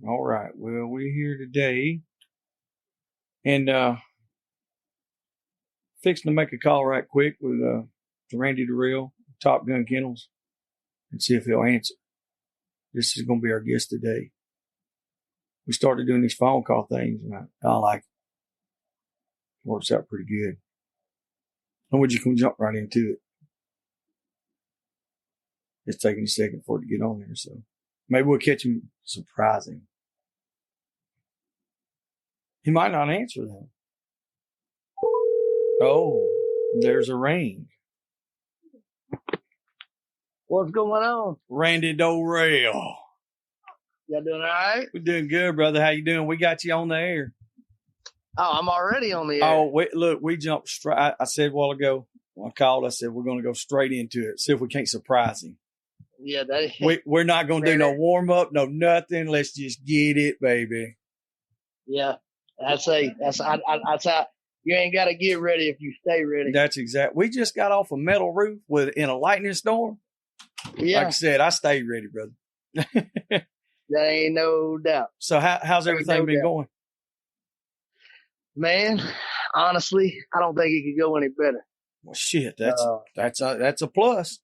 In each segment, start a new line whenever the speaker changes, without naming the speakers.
All right. Well, we're here today and fixing to make a call right quick with to Randy Dorrell, Top Gun Kennels, and see if he'll answer. This is going to be our guest today. We started doing these phone call things, and I like it. Works out pretty good. And we're just going to jump right into it. It's taking a second for it to get on there, so maybe we'll catch him surprising. He might not answer though. Oh, there's a ring.
What's going on?
Randy Dorrell.
Y'all doing all right?
We're doing good, brother. How you doing? We got you on the air.
Oh, I'm already on the air.
Oh, wait, look, we jumped straight. I said a while ago, when I called, I said, we're going to go straight into it. See if we can't surprise him.
Yeah,
we're not going to do no warm up, no nothing. Let's just get it, baby.
Yeah, that's how you ain't got to get ready if you stay ready.
That's exact. We just got off a metal roof in a lightning storm.
Yeah.
Like I said, I stayed ready, brother.
That ain't no doubt.
So how's everything been going?
Man, honestly, I don't think it could go any better.
Well, shit, that's a plus.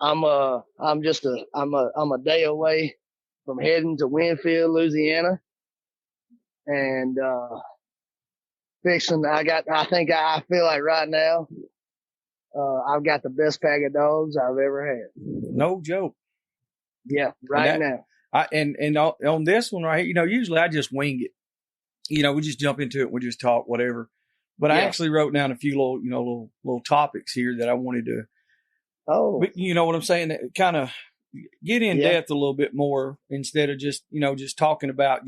I'm a day away from heading to Winfield, Louisiana, and I feel like right now, I've got the best pack of dogs I've ever had.
No joke.
Yeah, now.
And on this one right here, usually I just wing it. We just jump into it. We just talk, whatever. But I actually wrote down a few little topics here that I wanted to.
Oh,
you know what I'm saying? Kind of get in depth a little bit more instead of just talking about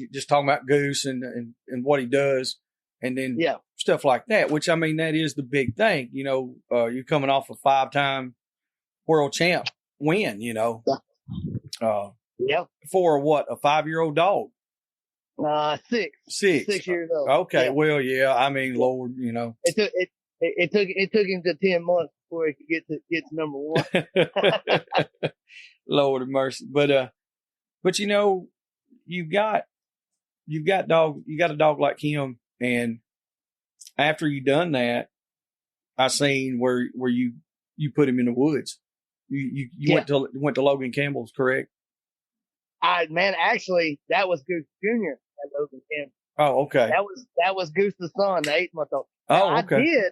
Goose and what he does, and then stuff like that. Which I mean, that is the big thing. You're coming off a 5-time world champ win. For what, a 5-year-old dog?
6. 6 years old.
Okay,
yeah.
Well, yeah. I mean, Lord,
It took him to 10 months before he could get to number 1.
Lord of mercy, but you've got a dog like him, and after you done that, I seen where you put him in the woods. You went to Logan Campbell's, correct?
Actually, that was Goose Jr. at Logan Campbell.
Oh, okay.
That was Goose's son, the 8-month-old.
Oh, okay.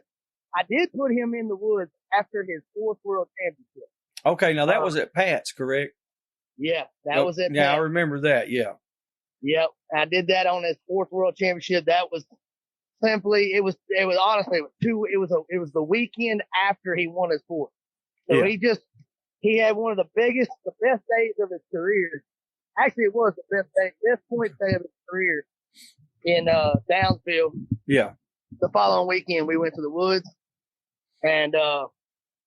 I did put him in the woods after his 4th world championship.
Okay, now that was at Pat's, correct?
Yeah, that was at Pat's.
Yeah, I remember that. Yeah.
Yep, I did that on his 4th world championship. That was simply it was the weekend after he won his 4th. So he had one of the best days of his career. Actually, it was the best point day of his career in Downsville.
Yeah.
The following weekend, we went to the woods, and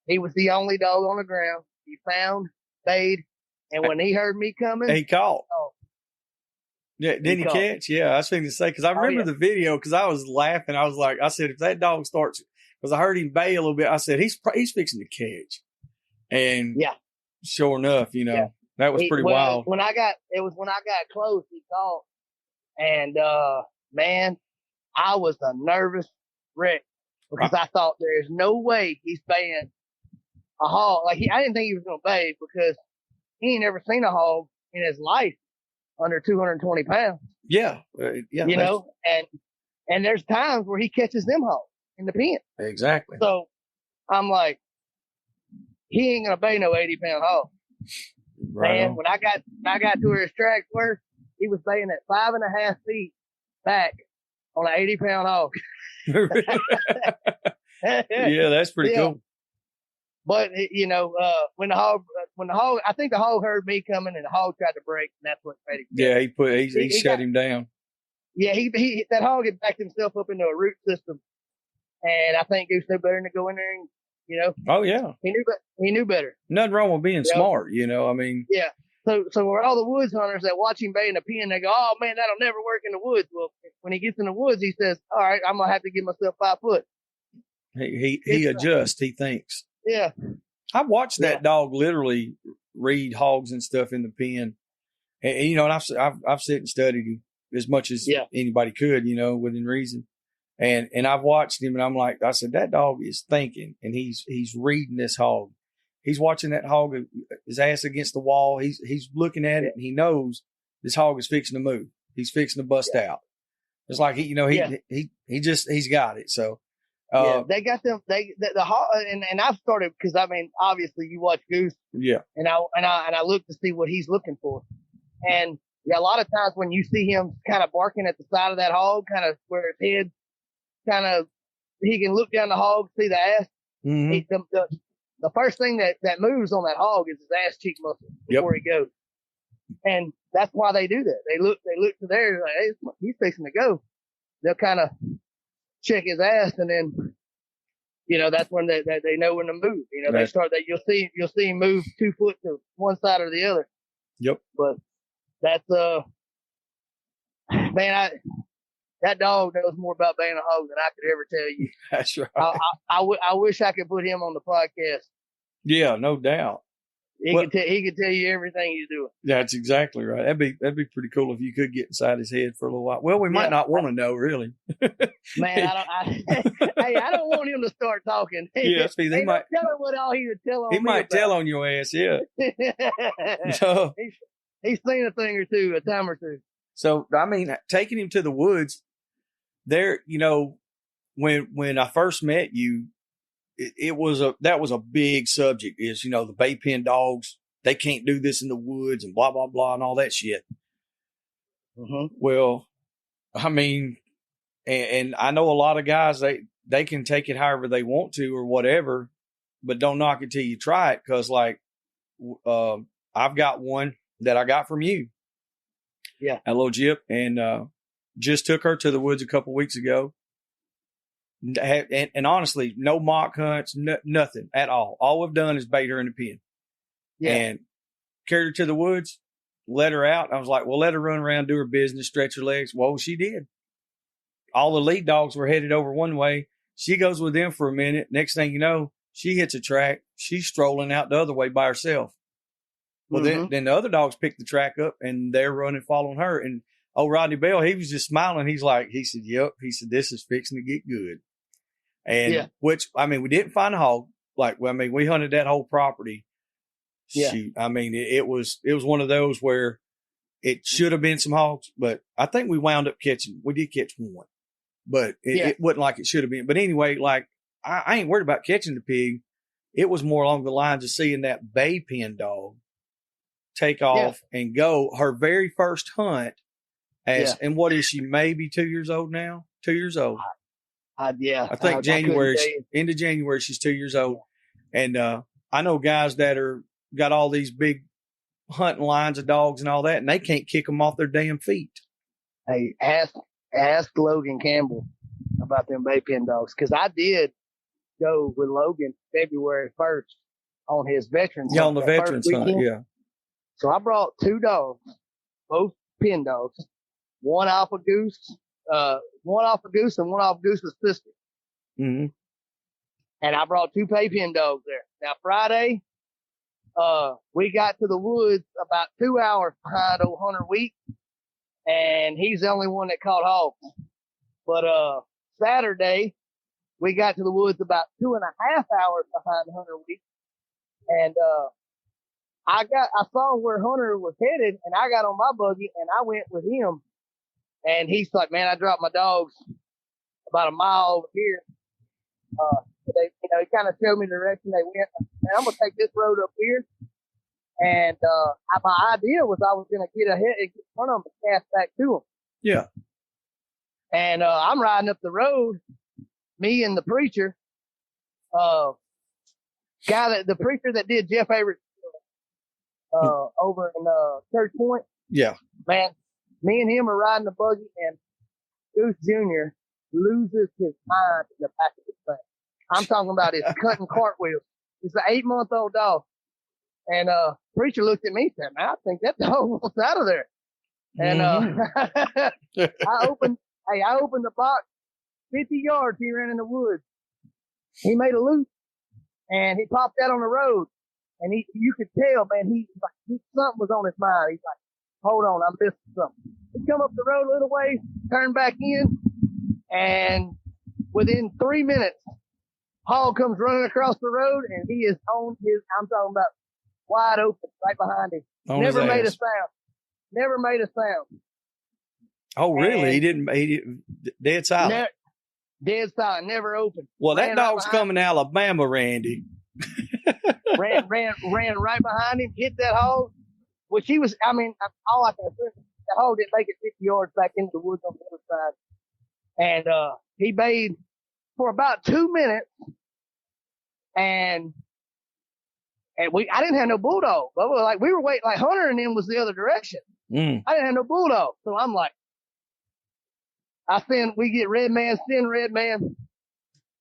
he was the only dog on the ground. He found, bayed, and when he heard me coming,
he caught.
Oh,
yeah, didn't he catch? Yeah, I was thinking to say, because I remember the video, because I was laughing. I said, if that dog starts, because I heard him bay a little bit, I said, he's fixing to catch. And sure enough, that was pretty wild.
When I got close, he called, and man, I was a nervous wreck because I thought there's no way he's baying a hog. I didn't think he was going to bay because he ain't never seen a hog in his life under 220 pounds.
Yeah.
And there's times where he catches them hogs in the pen.
Exactly.
So I'm like, he ain't going to bay no 80-pound hog.
Right.
Man, when I got to where his tracks were, he was baying at 5.5 feet back on an 80-pound hog.
Yeah, that's pretty cool.
But when the hog, I think the hog heard me coming, and the hog tried to break, and that's what made him.
Yeah, he shut him down.
Yeah, that hog had backed himself up into a root system, and I think Goose knew better than to go in there and
Oh yeah,
he knew better.
Nothing wrong with being smart, I mean.
Yeah. So we're all the woods hunters that watch him bay in a pen, they go, oh man, that'll never work in the woods. Well, when he gets in the woods, he says, all right, I'm going to have to give myself 5 foot.
He adjusts, he thinks.
Yeah.
I watched that dog literally read hogs and stuff in the pen. And you know, and I've sit and studied him as much as anybody could, you know, within reason. And I've watched him, and I'm like, I said, that dog is thinking, and he's reading this hog. He's watching that hog, his ass against the wall. He's looking at it, and he knows this hog is fixing to move. He's fixing to bust out. It's like he's got it. So,
they got them. The hog, and I've started because I mean, obviously you watch Goose, and I look to see what he's looking for, and a lot of times when you see him kind of barking at the side of that hog, kind of where his head, kind of, he can look down the hog, see the ass.
Mm-hmm.
The first thing that moves on that hog is his ass cheek muscle before he goes. And that's why they do that. They look to there, like, hey, he's fixing to go. They'll kind of check his ass, and then, you know, that's when they know when to move. You know, they start that you'll see him move 2 foot to one side or the other.
Yep.
But that's, man, that dog knows more about being a hog than I could ever tell you.
That's right.
I wish I could put him on the podcast.
Yeah, no doubt.
He could tell you everything he's doing.
That's exactly right. That'd be pretty cool if you could get inside his head for a little while. Well, we might not want to know, really.
Man, I don't want him to start talking.
Yeah, he might
tell him what all he would tell on.
He might tell on your ass, yeah. So,
he's seen a thing or two, a time or two.
So, I mean, taking him to the woods, there, you know, when I first met you, that was a big subject, is, you know, the bay pen dogs, they can't do this in the woods and blah, blah, blah, and all that shit.
Mm-hmm.
Well, I mean, and I know a lot of guys, they can take it however they want to or whatever, but don't knock it till you try it. Cause like, I've got one that I got from you.
Yeah.
A little Jip, and just took her to the woods a couple weeks ago. And honestly, no mock hunts, nothing at all. All we've done is bait her in the pen.
Yeah.
And carried her to the woods, let her out. I was like, well, let her run around, do her business, stretch her legs. Well, she did. All the lead dogs were headed over one way. She goes with them for a minute. Next thing you know, she hits a track. She's strolling out the other way by herself. Well, then the other dogs pick the track up, and they're running, following her. And old Rodney Bell, he was just smiling. He said, yep. He said, this is fixing to get good. And which, I mean, we didn't find a hog. We hunted that whole property.
Yeah.
I mean, it was one of those where it should have been some hogs, but I think we wound up we did catch one, but it wasn't like it should have been. But anyway, like, I ain't worried about catching the pig. It was more along the lines of seeing that bay pen dog take off and go her very first hunt. And what is she? Maybe 2 years old now? 2 years old. I think end of January, she's 2 years old. And, I know guys that got all these big hunting lines of dogs and all that, and they can't kick them off their damn feet.
Hey, ask Logan Campbell about them bay pen dogs. Cause I did go with Logan February 1st on his veterans hunt.
Yeah, on the veterans hunt. Yeah.
So I brought 2 dogs, both pen dogs, one off of Goose and one off Goose's sister.
Mm-hmm.
And I brought 2 bay pen dogs there. Now Friday, we got to the woods about 2 hours behind old Hunter Wheat, and he's the only one that caught hogs. But, Saturday, we got to the woods about 2.5 hours behind Hunter Wheat. And, I saw where Hunter was headed, and I got on my buggy and I went with him. And he's like, man, I dropped my dogs about a mile over here. He kind of showed me the direction they went. Man, I'm going to take this road up here. And, my idea was I was going to get ahead and get in front of them and cast back to them.
Yeah.
And, I'm riding up the road, me and the preacher, the preacher that did Jeff Avery's over in Church Point.
Yeah.
Man, me and him are riding the buggy, and Goose Jr. loses his mind in the back of his thing. I'm talking about his cutting cartwheels. It's an 8-month-old dog. And preacher looked at me and said, man, I think that dog wants out of there. And I opened the box 50 yards. He ran in the woods. He made a loop, and he popped out on the road. And you could tell, man, something was on his mind. He's like, hold on, I'm missing something. We come up the road a little way, turn back in, and within 3 minutes, hog comes running across the road, and he is on his, I'm talking about wide open, right behind him. Never made a sound. Never made a sound.
Oh, really? He didn't, dead silent.
Dead silent, never opened.
Well, that dog's coming to Alabama, Randy.
ran right behind him, hit that hog, which he was, I mean, all I can say, the hog didn't make it 50 yards back into the woods on the other side. And, he bayed for about 2 minutes, and I didn't have no bulldog, but we were waiting, like Hunter and them was the other direction. I didn't have no bulldog. So I'm like, we get send Red Man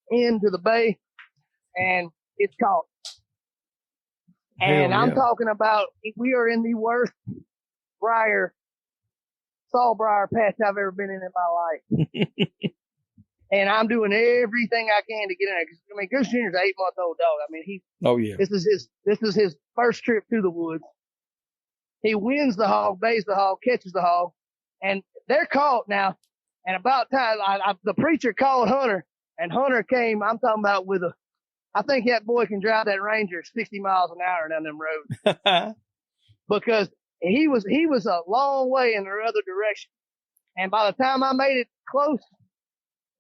into the bay, and it's caught. And I'm talking about, we are in the worst sawbriar patch I've ever been in my life. And I'm doing everything I can to get in there. I mean, Goose Jr.'s an 8-month-old dog. I mean, this is his first trip to the woods. He wins the hog, bays the hog, catches the hog, and they're caught now. And about time, the preacher called Hunter, and Hunter came, I'm talking about I think that boy can drive that Ranger 60 miles an hour down them roads. Because he was a long way in the other direction. And by the time I made it close,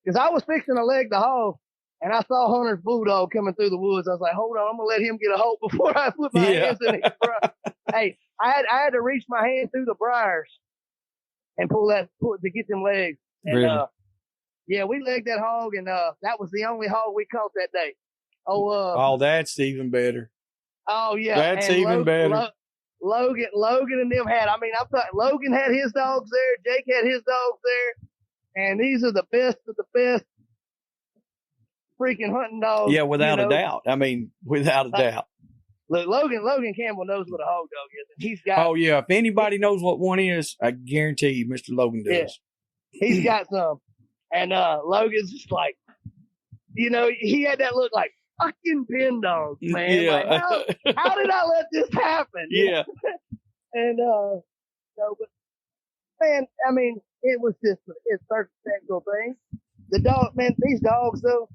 because I was fixing to leg the hog, and I saw Hunter's bulldog coming through the woods. I was like, hold on, I'm going to let him get a hold before I put my hands in his briar. Hey, I had to reach my hand through the briars and pull to get them legs. And,
really?
We legged that hog, and that was the only hog we caught that day.
That's even better.
Oh, yeah.
That's even better.
Logan and them Logan had his dogs there. Jake had his dogs there. And these are the best of the best freaking hunting dogs.
Yeah, without a doubt. I mean, without a doubt.
Look, Logan Campbell knows what a hog dog is. And he's got.
Oh, yeah. If anybody knows what one is, I guarantee you Mr. Logan does.
Yeah, he's got some. And Logan's just like, he had that look like, fucking pin dogs, man.
Yeah.
Like, how did I let this happen?
Yeah.
And, but man, I mean, it was just a circumstantial thing. The dog, man, these dogs though,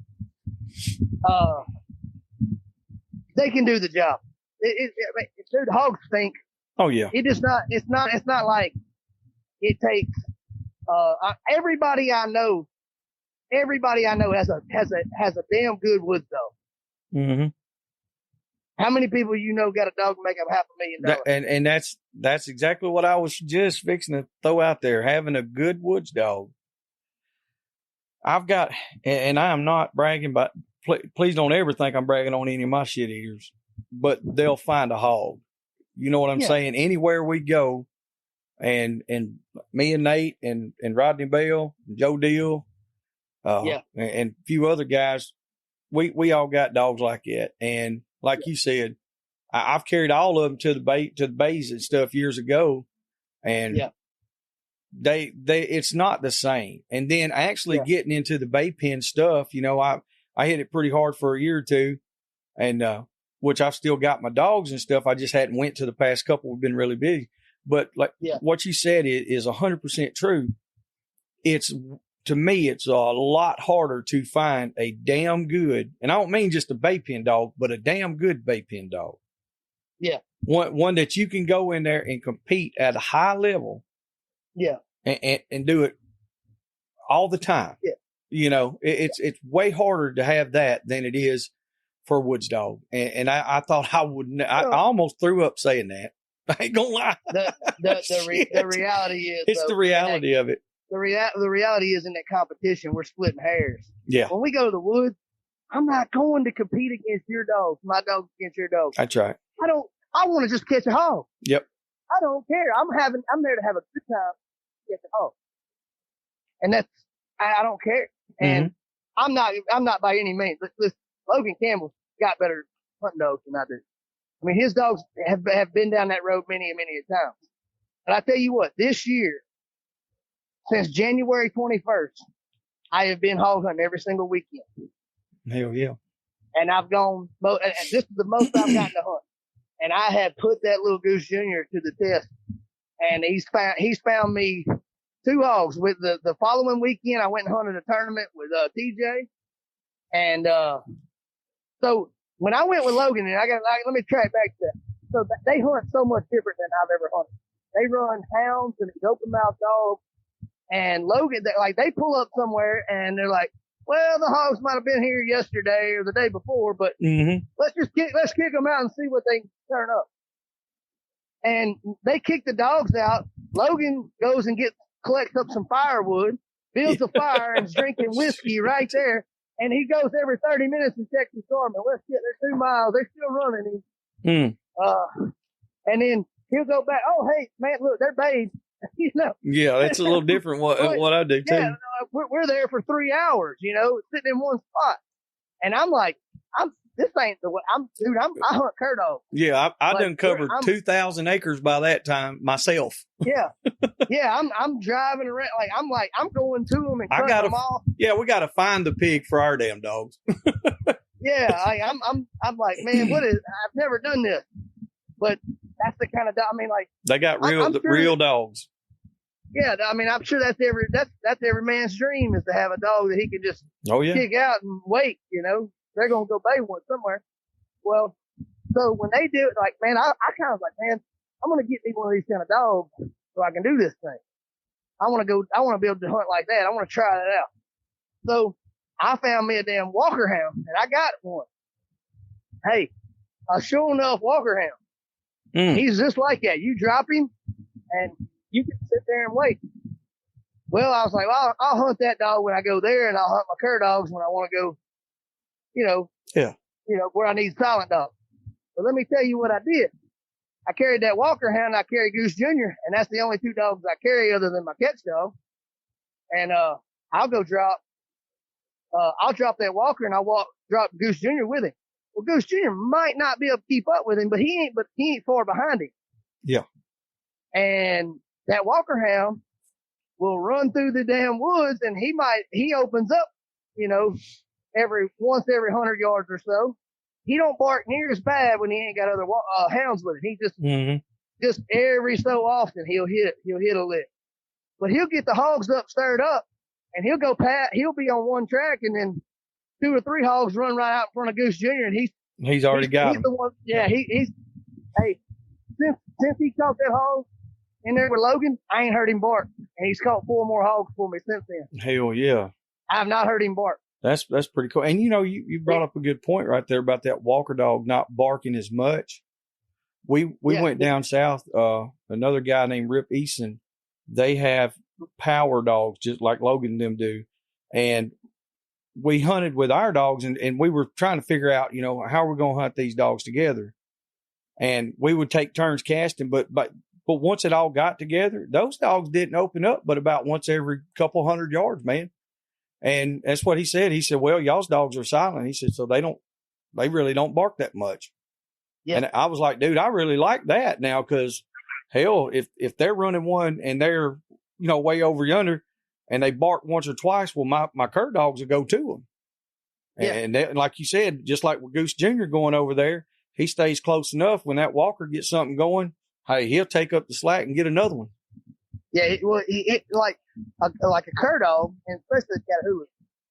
they can do the job. Dude, hogs stink.
Oh yeah.
It's not like it takes, everybody I know has a damn good woods dog.
Mm-hmm.
How many people got a dog to make up $500,000?
And that's exactly what I was just fixing to throw out there. Having a good woods dog. I've got, and I am not bragging, but please don't ever think I'm bragging on any of my shit eaters. But they'll find a hog. You know what I'm saying? Anywhere we go, and me and Nate and Rodney Bell, and Joe Deal, and a few other guys. We all got dogs like that. And like you said, I've carried all of them to the bays and stuff years ago. And it's not the same. And then actually getting into the bay pen stuff, I hit it pretty hard for a year or two, and, which I've still got my dogs and stuff. I just hadn't went to the past couple. We've been really busy, but what you said is 100% true. To me, it's a lot harder to find a damn good, and I don't mean just a bay pen dog, but a damn good bay pen dog.
Yeah.
One that you can go in there and compete at a high level.
Yeah.
And do it all the time.
Yeah.
It's way harder to have that than it is for a woods dog. And I thought I wouldn't, I almost threw up saying that. I ain't gonna lie.
The reality is,
it's the reality of it.
The reality is in that competition, we're splitting hairs.
Yeah.
When we go to the woods, I'm not going to compete against your dogs, my dogs against your dogs.
That's right.
I want to just catch a hog.
Yep.
I don't care. I'm there to have a good time, catch a hog. And I don't care. And I'm not by any means. Listen, Logan Campbell's got better hunting dogs than I do. I mean, his dogs have been down that road many and many a times. But I tell you what, this year, since January 21st, I have been hog hunting every single weekend.
Hell yeah.
And I've gone, this is the most I've gotten to hunt. And I have put that little Goose Jr. to the test. and he's found me 2 hogs. With the following weekend, I went and hunted a tournament with TJ, and so when I went with Logan, and let me track back to that. So they hunt so much different than I've ever hunted. They run hounds and these open mouth dogs, and Logan, they pull up somewhere and they're like, well, the hogs might have been here yesterday or the day before, but let's kick them out and see what they can turn up. And they kick the dogs out. Logan goes and collects up some firewood, builds a fire, and is drinking whiskey right there. And he goes every 30 minutes and checks the storm. And they're 2 miles. They're still running. And then he'll go back. Oh, hey, man, look, they're bathed.
Yeah, that's a little different what I do too.
Yeah, we're there for 3 hours, sitting in one spot. And I'm like, this ain't the way. I hunt cur dogs.
Yeah, I done covered 2,000 acres by that time myself.
Yeah, I'm driving around I'm going to them and cutting them off.
Yeah, we got to find the pig for our damn dogs.
Yeah, I'm like, man, I've never done this, but that's the kind of dog. I mean, like
they got real dogs.
Yeah, I mean, I'm sure that's every man's dream is to have a dog that he can just kick out and wait. They're gonna go bait one somewhere. Well, so when they do it, like, man, I kind of like, man, I'm gonna get me one of these kind of dogs so I can do this thing. I want to be able to hunt like that. I want to try that out. So I found me a damn Walker hound, and I got one. Hey, a sure enough Walker hound. He's just like that. You drop him, and you can sit there and wait. Well, I was like, well, I'll hunt that dog when I go there, and I'll hunt my cur dogs when I want to go, where I need silent dogs. But let me tell you what I did. I carried that Walker hound, I carried Goose Jr., and that's the only 2 dogs I carry other than my catch dog. And I'll drop that Walker, and I'll drop Goose Jr. with him. Well, Goose Jr. might not be able to keep up with him, but he ain't far behind him.
Yeah.
And that Walker hound will run through the damn woods, and he opens up, every 100 yards or so. He don't bark near as bad when he ain't got other hounds with him. He just every so often he'll hit a lick, but he'll get the hogs stirred up, and he'll be on one track, and then 2 or 3 hogs run right out in front of Goose Jr. and
he's already got him.
The one, yeah, he's since he caught that hog in there with Logan, I ain't heard him bark, and he's caught 4 more hogs for me since then.
Hell yeah.
I've not heard him bark.
That's pretty cool. And you brought up a good point right there about that Walker dog not barking as much. We went down south, another guy named Rip Eason, they have power dogs just like Logan and them do. And we hunted with our dogs and we were trying to figure out, how we're going to hunt these dogs together. And we would take turns casting, but once it all got together, those dogs didn't open up but about once every couple 100 yards, man. And that's what he said. He said, well, y'all's dogs are silent. He said, so they really don't bark that much. Yeah. And I was like, dude, I really like that now, because hell, if they're running one and they're, way over yonder and they bark once or twice, well, my cur dogs will go to them. Yeah. And like you said, just like with Goose Jr. going over there, he stays close enough. When that Walker gets something going, hey, he'll take up the slack and get another one.
Yeah, like a cur dog, and especially a Catahoula,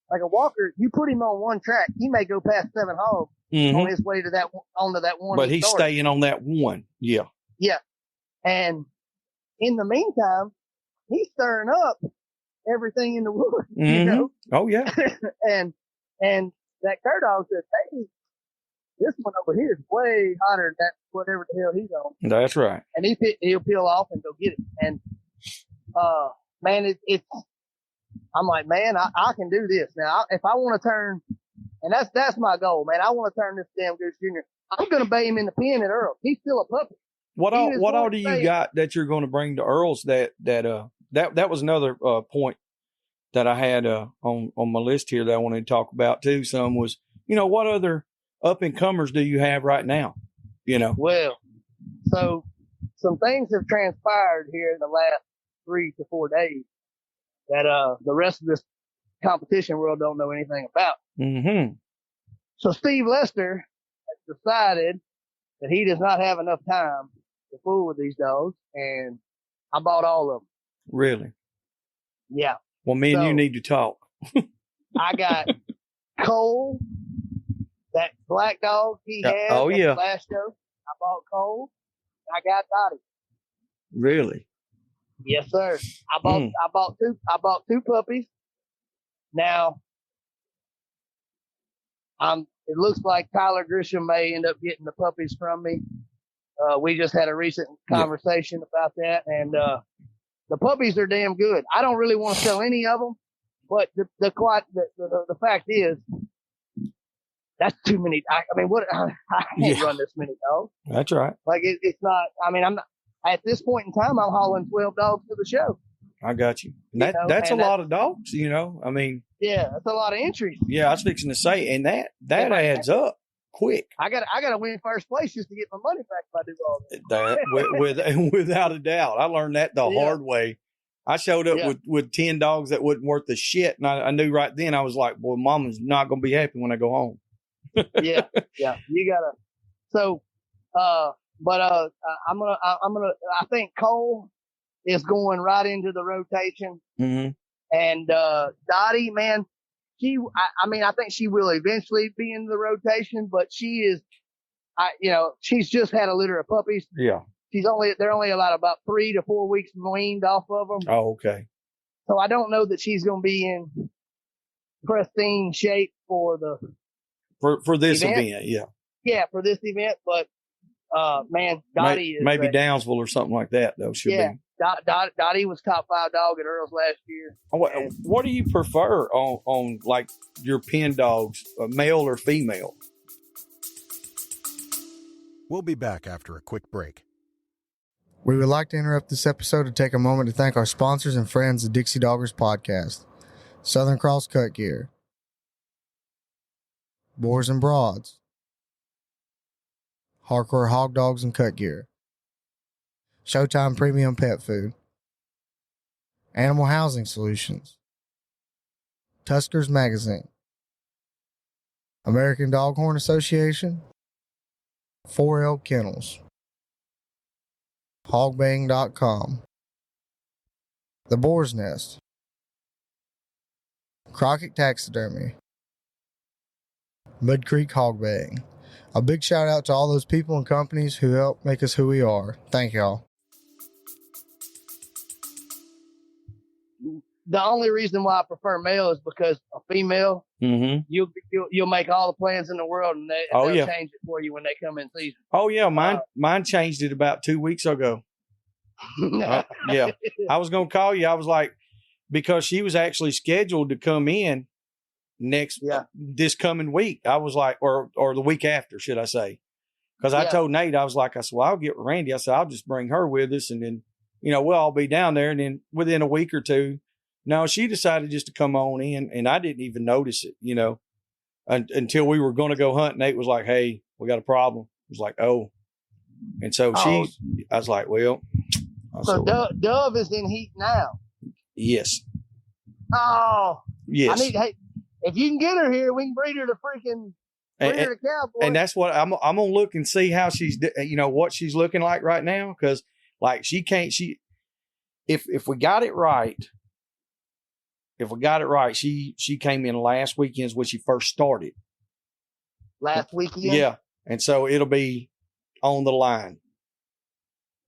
like a Walker, you put him on one track, he may go past 7 hogs on his way to onto that one.
But he's staying on that one. Yeah. Yeah.
And in the meantime, he's stirring up everything in the woods,
Oh yeah.
and that cur dog says, hey, this one over here is way hotter than whatever the hell he's on.
That's right.
And he'll peel off and go get it. And man, I'm like, man, I can do this now. If I want to turn, and that's my goal, man. I want to turn this damn Goose Jr. I'm going to bay him in the pen at Earl. He's still a puppy. What
all do you got that you're going to bring to Earl's that was another point that I had on my list here that I wanted to talk about too. Some was, what other up and comers do you have right now?
Well, so some things have transpired here in the last 3 to 4 days that the rest of this competition world don't know anything about. Mm-hmm. So Steve Lester has decided that he does not have enough time to fool with these dogs, and I bought all of them.
Really?
Yeah.
Well, me and you need to talk.
I got Cole, that black dog he had
Oh,
at
yeah.
the last show. I bought Cole. I got Dottie.
Really?
Yes, sir. I bought two puppies. Now, it looks like Tyler Grisham may end up getting the puppies from me. We just had a recent conversation about that, and the puppies are damn good. I don't really want to sell any of them, but the fact is, that's too many. I mean, what? I can't run this many dogs.
That's right.
Like it's not. I mean, I'm not. At this point in time, I'm hauling 12 dogs to the show.
I got you. And that's a lot of dogs. I mean. Yeah,
that's a lot of entries.
Yeah, I was fixing to say, and that adds up quick.
I got to win first place just to get my money back if I do all that.
Without a doubt, I learned that the hard way. I showed up with 10 dogs that wasn't worth the shit, and I knew right then. I was like, "Boy, Mama's not gonna be happy when I go home."
yeah, you gotta. So, I think Cole is going right into the rotation.
Mm-hmm.
And Dottie, man, I think she will eventually be in the rotation, but she's just had a litter of puppies.
Yeah.
They're only allowed about 3 to 4 weeks weaned off of them.
Oh, okay.
So I don't know that she's going to be in pristine shape for
this event. Yeah.
Yeah, for this event, but man, Dottie is
maybe Downsville or something like that though. She'll be.
Dottie was top 5 dog at Earl's last year.
What do you prefer on like your pen dogs, male or female?
We'll be back after a quick break.
We would like to interrupt this episode to take a moment to thank our sponsors and friends of Dixie Doggers Podcast. Southern Cross Cut Gear, Boars N Broads, Hardcore Hog Dogs and Cut Gear, Showtime Premium Pet Food, Animal Housing Solutions, Tuskers Magazine, American Doghorn Association, 4L Kennels, Hogbang.com, The Boar's Nest, Crockett Taxidermy, Mud Creek Hogbang. A big shout out to all those people and companies who help make us who we are. Thank y'all.
The only reason why I prefer male is because a female, you'll make all the plans in the world, and they'll change it for you when they come in season.
Oh yeah, mine changed it about 2 weeks ago. Yeah, I was gonna call you. I was like, because she was actually scheduled to come in this coming week. I was like, or the week after, should I say? Because I told Nate, I said, well, I'll get with Randy. I said, I'll just bring her with us, and then we'll all be down there. And then within a week or two. No, she decided just to come on in, and I didn't even notice it, until we were going to go hunt. Nate was like, hey, we got a problem. I was like, oh. And so I was like, well.
So Dove is in heat now.
Yes.
Oh.
Yes.
If you can get her here, we can breed her to cowboy.
And that's what I'm going to look and see how she's, what she's looking like right now. Cause like if we got it right, she came in last weekend when she first started.
Last weekend?
Yeah. And so it'll be on the line.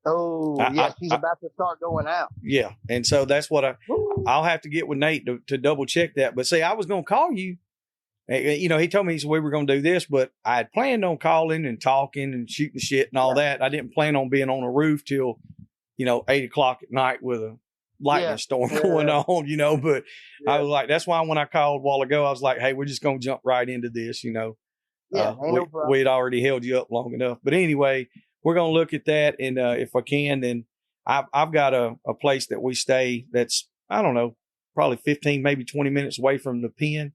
Oh, she's about to start going out.
Yeah. And so that's what I'll have to get with Nate to double check that. But see, I was going to call you. He told me we were going to do this, but I had planned on calling and talking and shooting shit and all that. I didn't plan on being on a roof till, 8 o'clock at night with a lightning storm going on, but I was like, that's why when I called a while ago, I was like, hey, we're just going to jump right into this,
no problem.
We had already held you up long enough. But anyway, we're going to look at that. And if I can, then I've got a place that we stay that's, I don't know, probably 15, maybe 20 minutes away from the pen.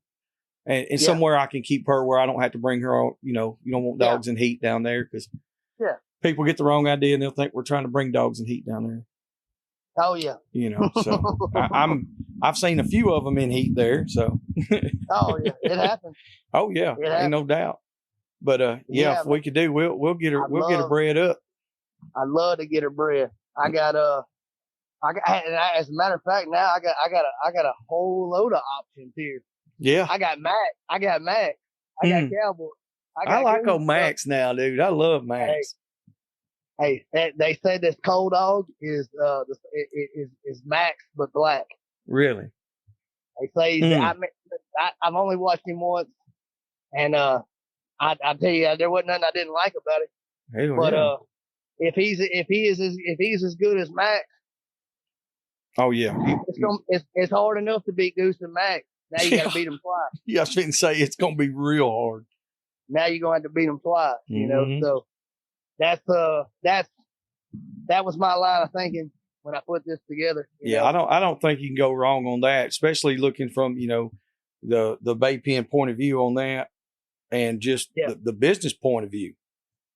And somewhere I can keep her where I don't have to bring her on, you don't want dogs in heat down there because people get the wrong idea and they'll think we're trying to bring dogs in heat down there.
Oh yeah.
So I've seen a few of them in heat there. So.
Oh yeah, it happens.
Oh yeah, ain't no doubt. But if we could do, we'll get her bred up.
I'd love to get her bred. I got As a matter of fact, now I got a whole load of options here.
Yeah.
I got Mac. I got Cowboy.
I like
Goose.
old Max now, dude. I love Max.
Hey, they say this cold dog is Max but black.
Really?
They say I've only watched him once, and I tell you there wasn't nothing I didn't like about it.
Hell
But
yeah.
if he's as good as Max,
oh yeah,
it's hard enough to beat Goose and Max. Now you got to beat them twice.
Yeah, I shouldn't say it's gonna be real hard.
Now you're gonna have to beat them twice. You know, so that was my line of thinking when I put this together.
Yeah, I don't think you can go wrong on that, especially looking from the Bay Pen point of view on that, and just the business point of view.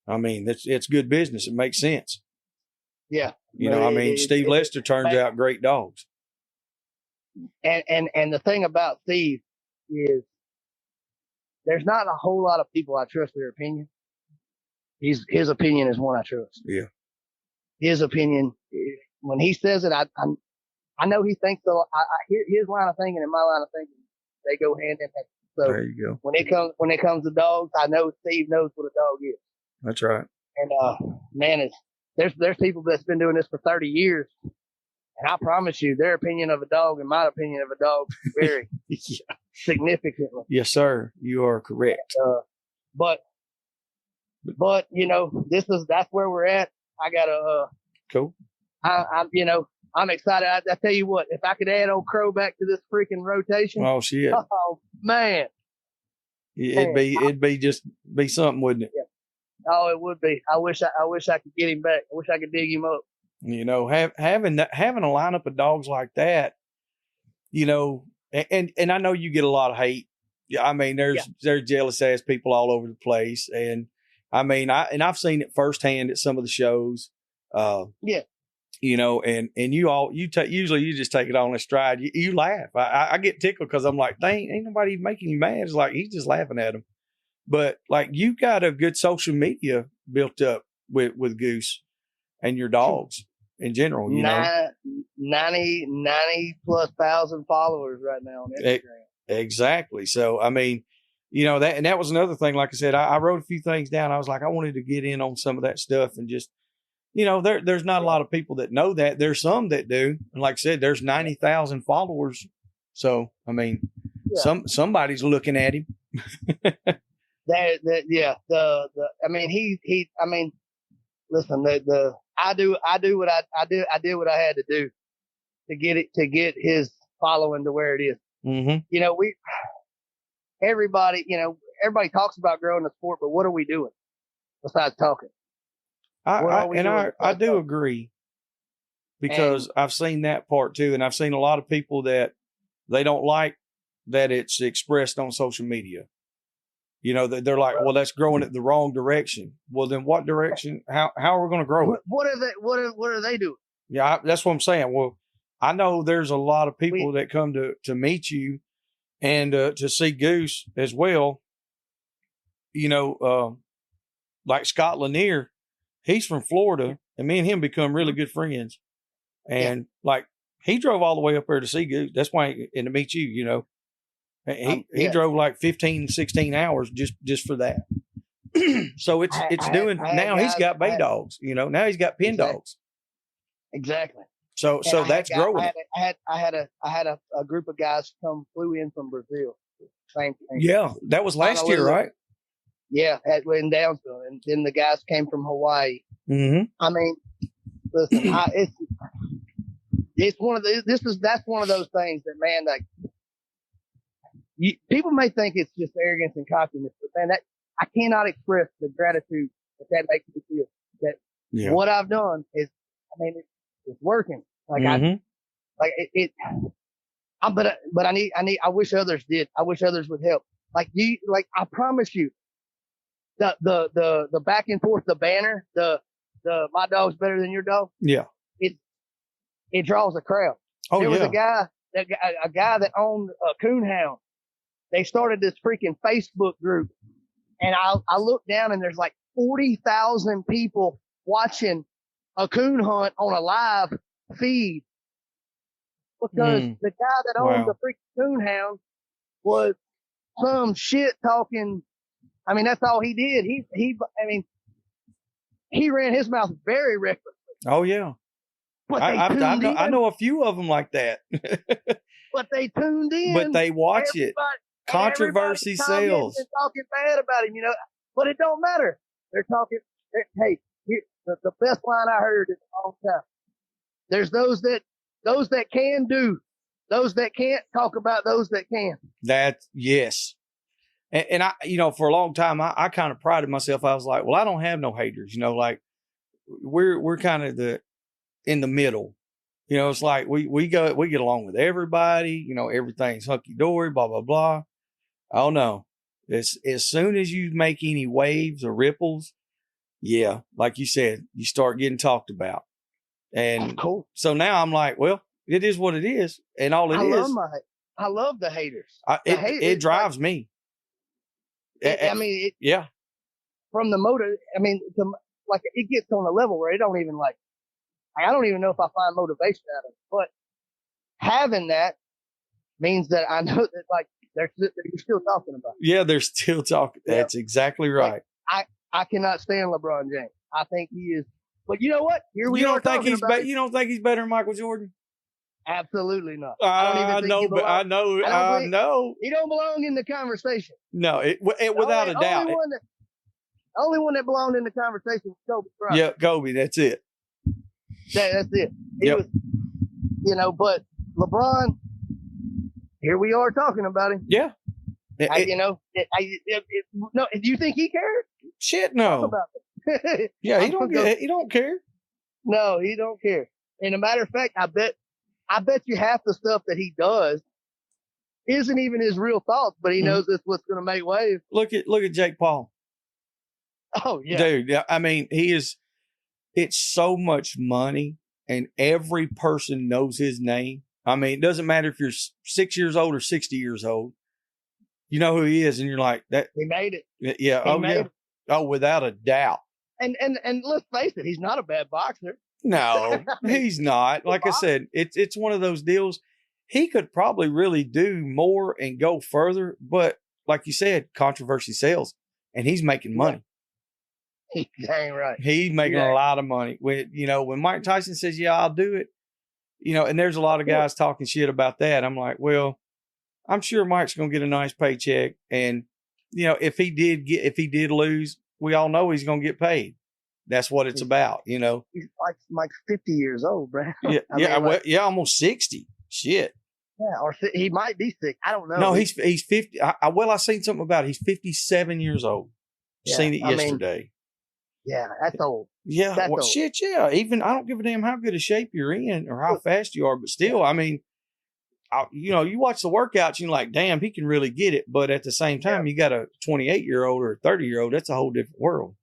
I mean, it's good business. It makes sense.
Yeah,
Steve Lester turns out great dogs.
And the thing about Steve is there's not a whole lot of people I trust their opinion. His opinion is one I trust.
Yeah.
His opinion, when he says it, I know he thinks so. I hear his line of thinking and my line of thinking, they go hand in hand. So
there you go.
When it comes to dogs, I know Steve knows what a dog is.
That's right.
And man, there's people that's been doing this for 30 years. And I promise you, their opinion of a dog and my opinion of a dog vary significantly.
Yes, sir. You are correct.
But that's where we're at. I got
cool.
I'm excited. I tell you what, if I could add old Crow back to this freaking rotation.
Oh shit.
Oh man.
It'd be something, wouldn't it?
Yeah. Oh, it would be. I wish I could get him back. I wish I could dig him up.
Having a lineup of dogs like that, and I know you get a lot of hate. I mean, there's jealous ass people all over the place, and I mean, I've seen it firsthand at some of the shows. And usually you just take it on a stride. You laugh. I get tickled because I'm like, dang, ain't nobody making you mad. It's like he's just laughing at him. But like you got a good social media built up with Goose and your dogs in general.
90 plus thousand followers right now on Instagram.
Exactly. So I mean, that was another thing. Like I said, I wrote a few things down. I was like, I wanted to get in on some of that stuff and just. There's not a lot of people that know that. There's some that do. And like I said, there's 90,000 followers. So, I mean, somebody's looking at him.
Listen, I did what I had to do to get his following to where it is.
Mm-hmm.
Everybody talks about growing the sport, but what are we doing besides talking?
I do agree because I've seen that part too. And I've seen a lot of people that they don't like that it's expressed on social media. They're like, well, that's growing it the wrong direction. Well, then what direction? How are we going to grow it?
What are they doing?
Yeah, that's what I'm saying. Well, I know there's a lot of people that come to meet you and to see Goose as well. Like Scott Lanier. He's from Florida, and me and him become really good friends. And like he drove all the way up there to see Goose. That's why, and to meet you, he drove like 15, 16 hours just for that. So it's doing now. He's got bay dogs, Now he's got pen dogs.
Exactly.
So that's growing.
I had a group of guys flew in from Brazil. Same thing.
Yeah, that was last year, right?
Yeah, in Downsville, and then the guys came from Hawaii.
Mm-hmm.
I mean, listen, it's one of that's one of those things that, man, like people may think it's just arrogance and cockiness, but man, that I cannot express the gratitude that makes me feel. That what I've done is, it's working. Like I wish others did. I wish others would help. I promise you. The back and forth, the banner, the my dog's better than your dog.
Yeah.
It draws a crowd. There was a guy that owned a coon hound. They started this freaking Facebook group, and I looked down and there's like 40,000 people watching a coon hunt on a live feed because the guy that owned the freaking coonhound was some shit talking. I mean, that's all he did. He ran his mouth very recklessly.
Oh yeah.
But
I know a few of them like that.
But they tuned in.
But they watch it. Controversy sells.
They're talking bad about him, But it don't matter. They're talking. Hey, the best line I heard in a long time. There's those that can do, those that can't talk about those that can.
Yes. And I, for a long time, I kind of prided myself. I was like, well, I don't have no haters, like we're kind of in the middle. It's like we get along with everybody, everything's hunky dory, blah, blah, blah. Oh no. As soon as you make any waves or ripples, yeah, like you said, you start getting talked about. And
cool.
So now I'm like, well, it is what it is. And all it is.
I love the haters.
It drives me.
Yeah. From the motor, it gets on a level where it don't even I don't even know if I find motivation out of it. But having that means that I know that they're still talking about it.
Yeah, they're still talking. That's exactly right.
I cannot stand LeBron James. I think he is. But you know what?
You don't think he's better than Michael Jordan?
Absolutely not.
I know.
He don't belong in the conversation.
No, without a doubt.
The only one that belonged in the conversation was Kobe Bryant.
Yeah, Kobe. That's it.
That's it. He was, but LeBron, here we are talking about him.
Yeah.
Do you think he cares?
Shit, no. Yeah, he don't care.
No, he don't care. And a matter of fact, I bet you half the stuff that he does isn't even his real thoughts, but he knows that's what's going to make waves.
Look at Jake Paul.
Oh yeah,
dude. I mean, it's so much money, and every person knows his name. I mean, it doesn't matter if you're 6 years old or 60 years old. You know who he is, and you're like that.
He made it.
Yeah. Oh, without a doubt.
And let's face it, he's not a bad boxer.
No, he's not. Like I said, it's one of those deals. He could probably really do more and go further, but like you said, controversy sells, and he's making money.
Dang right.
He's making a lot of money. When Mike Tyson says, "Yeah, I'll do it," and there's a lot of guys talking shit about that. I'm like, well, I'm sure Mike's going to get a nice paycheck, and if he did lose, we all know he's going to get paid. That's what it's about,
He's like 50 years old, bro.
Yeah, almost 60. Shit.
Yeah, or he might be sick. I don't know.
No, he's 50. I seen something about it. He's 57 years old.
Yeah,
Seen it yesterday.
That's old.
Yeah,
that's old.
Shit, yeah. Even I don't give a damn how good a shape you're in or how fast you are, but still, I mean, you watch the workouts and you're like, damn, he can really get it. But at the same time, you got a 28-year-old or a 30-year-old. That's a whole different world.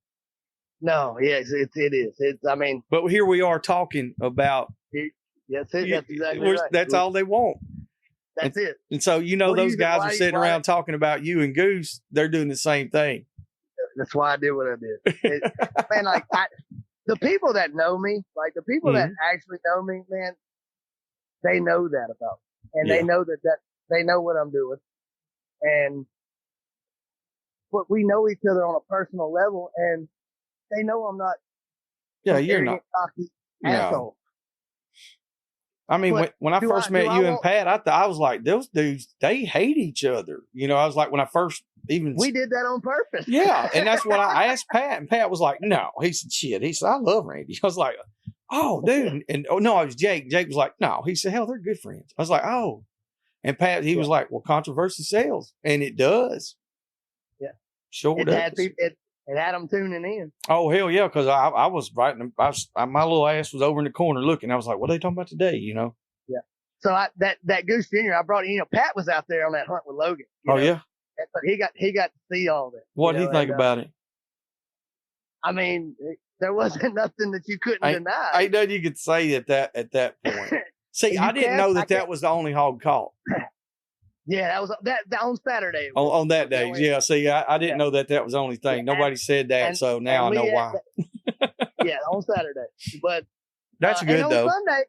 No, yes, it is.
But here we are talking about.
That's exactly right.
That's all they want.
That's it.
And so, those guys are sitting around talking about you and Goose. They're doing the same thing.
That's why I did what I did. The people that know me, the people that actually know me, man, they know that about me. And they know that they know what I'm doing. But we know each other on a personal level, and they know I'm not.
Yeah, you're not.
Cocky asshole.
I mean, when I first met you and Pat, I was like, those dudes, they hate each other. I was like, when I first even.
We did that on purpose.
Yeah. And that's what I asked Pat. And Pat was like, no. He said, shit. He said, I love Randy. I was like, oh, dude. And no, it was Jake. Jake was like, no. He said, hell, they're good friends. I was like, oh. And Pat, he was like, well, controversy sells. And it does.
Yeah.
Sure does.
It had them tuning in.
Oh, hell yeah. Because I was writing, my little ass was over in the corner looking. I was like, what are they talking about today?
Yeah. So that Goose Jr., I brought it, Pat was out there on that hunt with Logan.
Yeah.
But he got to see all that.
What did he think about it?
I mean, there wasn't nothing that you couldn't deny.
Ain't nothing you could say at that point. See, I didn't know that was the only hog caught.
Yeah, that was that on Saturday.
On that day, yeah. See, I didn't know that was the only thing. Nobody said that, so now I know why.
Yeah, on Saturday, but
that's good
and
though.
On Sunday,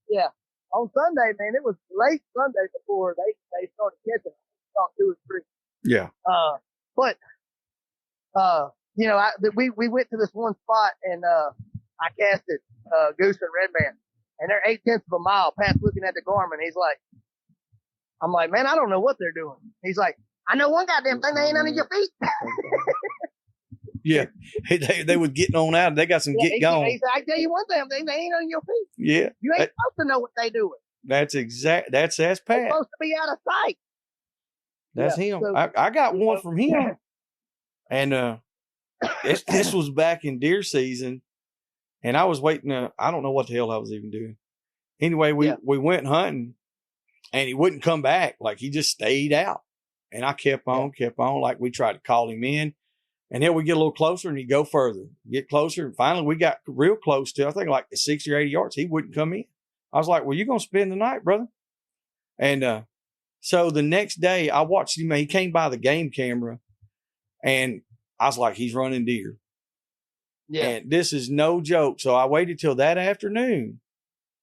yeah, on Sunday, man, it was late Sunday before they started catching. About 2 or 3.
Yeah.
We went to this one spot and I casted Goose and Red Man, and they're 0.8 of a mile. Pat's looking at the Garmin. He's like, I'm like, man, I don't know what they're doing. He's like, I know one goddamn thing. They ain't under your feet.
Yeah, they was getting on out. They got some get going.
He said, I tell you one thing, they ain't on your feet.
Yeah,
you ain't supposed to know what they doing.
That's Pat.
They're supposed to be out of sight.
That's him. So, I got one from him, and this was back in deer season, and I was waiting. I don't know what the hell I was even doing. Anyway, we went hunting, and he wouldn't come back. Like he just stayed out, and I kept on. Like we tried to call him in. And then we get a little closer and he'd go further, get closer. And finally we got real close to, I think like 60 or 80 yards. He wouldn't come in. I was like, well, you're going to spend the night, brother. And, so the next day I watched him. He came by the game camera and I was like, he's running deer. Yeah. And this is no joke. So I waited till that afternoon.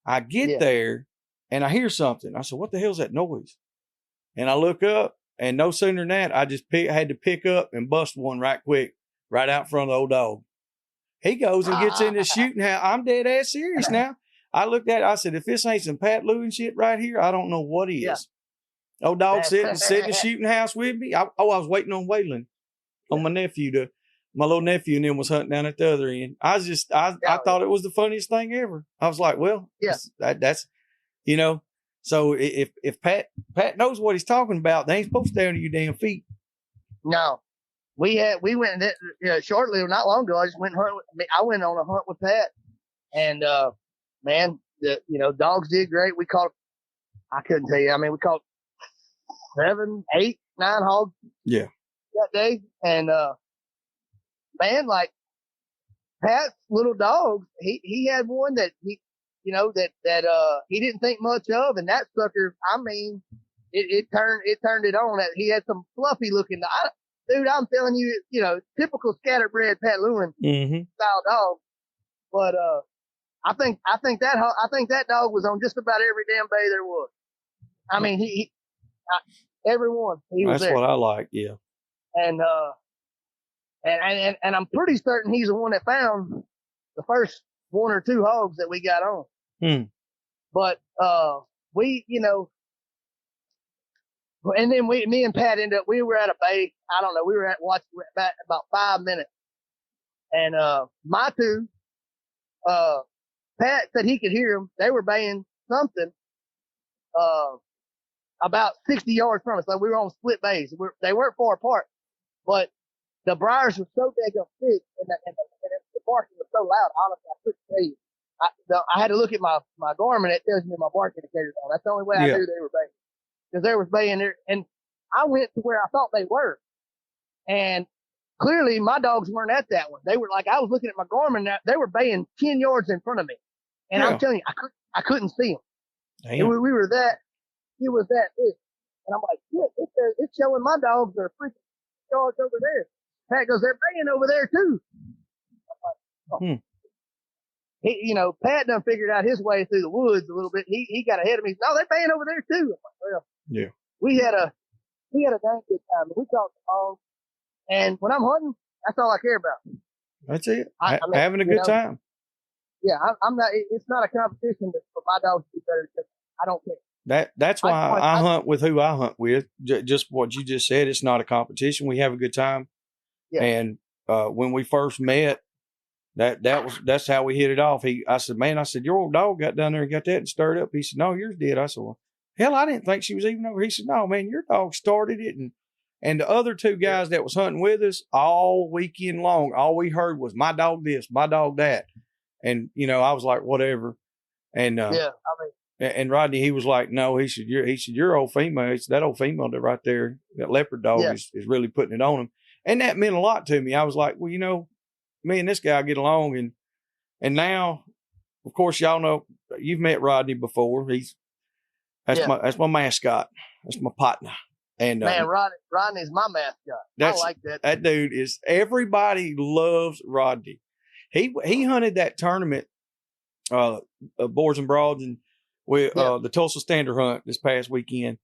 I get there and I hear something. I said, what the hell's that noise? And I look up. And no sooner than that, I just had to pick up and bust one right quick, right out in front of the old dog. He goes and gets in the shooting house. I'm dead ass serious now. I looked at it. I said, if this ain't some Pat Lewin shit right here, I don't know what is. Yeah. Old dog sitting in the shooting house with me. I was waiting on Waylon, on my little nephew, and then was hunting down at the other end. I thought it was the funniest thing ever. I was like, well, that's, you know. So if Pat knows what he's talking about, they ain't supposed to stay under your damn feet. No, we went shortly, not long ago. I went on a hunt with Pat, and man, dogs did great. We caught, I couldn't tell you. I mean, we caught 7, 8, 9 hogs. Yeah, that day, and man, like Pat's little dogs, he had one that he didn't think much of, and that sucker, I mean, it turned it on. That he had some fluffy looking. Dude, I'm telling you, typical scatterbred Pat Lewin style dog. But I think that dog was on just about every damn bay there was. I mean, every one he was. That's there. What I like, yeah. And I'm pretty certain he's the one that found the first 1 or 2 hogs that we got on. But and then me and Pat we were at a bay. I don't know. We were watching about 5 minutes, and my 2, Pat said he could hear them. They were baying something about 60 yards from us. Like we were on split bays. They weren't far apart, but the briars were so big up thick, and the barking was so loud. Honestly, I couldn't tell you. I had to look at my Garmin. It tells me my bark indicators on. That's the only way I knew they were baying, because they was baying there. And I went to where I thought they were, and clearly my dogs weren't at that one. They were like, I was looking at my Garmin. They were baying 10 yards in front of me, and I'm telling you, I couldn't see them. We were that. It was that big, and I'm like, shit, it's showing my dogs are freaking yards over there. Pat goes, they're baying over there too. I'm like, Pat done figured out his way through the woods a little bit. He got ahead of me. No, they're baying over there too. I'm like, well, yeah. We had a dang good time. We caught the hogs, and when I'm hunting, that's all I care about. That's it. Having a good time. Yeah, I'm not. It's not a competition for my dogs to be better. I don't care. That's why I hunt with who I hunt with. Just what you just said. It's not a competition. We have a good time. Yeah. And when we first met, that's how we hit it off. I said, your old dog got down there and got that and stirred up. He said, no, yours did. I said, well, hell, I didn't think she was even over. He said, no, man, your dog started it. And the other 2 guys that was hunting with us all weekend long, all we heard was my dog this, my dog that. And, I was like, whatever. And, and Rodney, he was like, no, he said, your old female, it's that old female that right there, that leopard dog is really putting it on him. And that meant a lot to me. I was like, well, me and this guy get along. And now, of course, y'all know, you've met Rodney before. That's my mascot. That's my partner. And
man, Rodney's my mascot. I like that.
That dude is, everybody loves Rodney. He hunted that tournament, Boars N Broads, and with the Tulsa Standard Hunt this past weekend.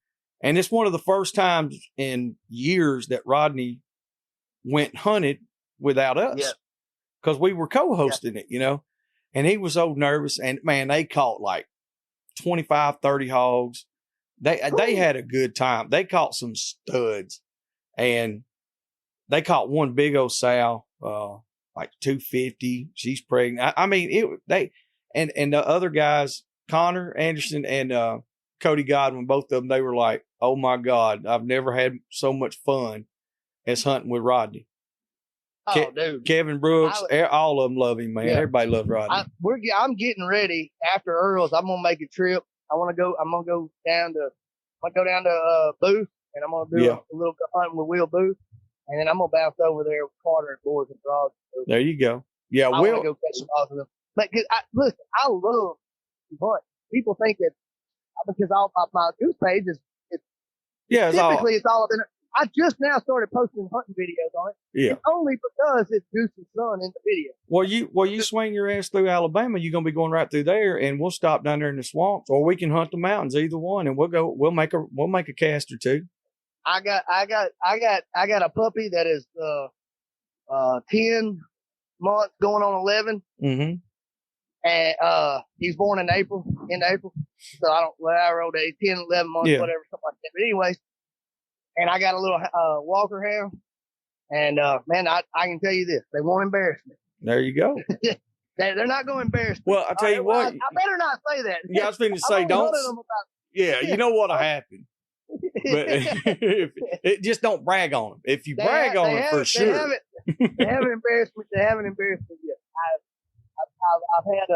And it's one of the first times in years that Rodney went hunted without us because we were co-hosting it, you know, and he was so nervous. And man, they caught like 25, 30 hogs. They had a good time. They caught some studs, and they caught one big old sow, like 250. She's pregnant. I mean, and the other guys, Connor Anderson and Cody Godwin, both of them, they were like, oh my God, I've never had so much fun as hunting with Rodney.
Oh, dude.
Kevin Brooks, all of them love him, man. Yeah. Everybody loves Rodney.
I'm getting ready after Earl's. I'm gonna make a trip. I'm gonna go down to Booth, and I'm gonna do a little hunting with Will Booth, and then I'm gonna bounce over there with Carter and Boars N Broads.
There you go. Yeah,
I want to go catch some hogs with them. But listen, I love to hunt. People think that because all my Goose page is it's all been. I just now started posting hunting videos on it. Yeah. It's only because it's Goose's son in the video.
Well, you swing your ass through Alabama, you're gonna be going right through there, and we'll stop down there in the swamps, or we can hunt the mountains, either one, and we'll make a cast or two.
I got a puppy that is 10 months going on 11.
Mm-hmm.
And he's born in April. So I wrote 10, 11 months, whatever, something like that. But anyways. And I got a little Walker hound, and man, I can tell you this: they won't embarrass me.
There you go.
They're not going to embarrass me.
Well, I tell you what,
I better not say that.
Yeah, I was going to say don't. You know what'll happen. But just don't brag on them. If you brag on them, for sure.
They haven't embarrassed me. They haven't embarrassed me yet. I've had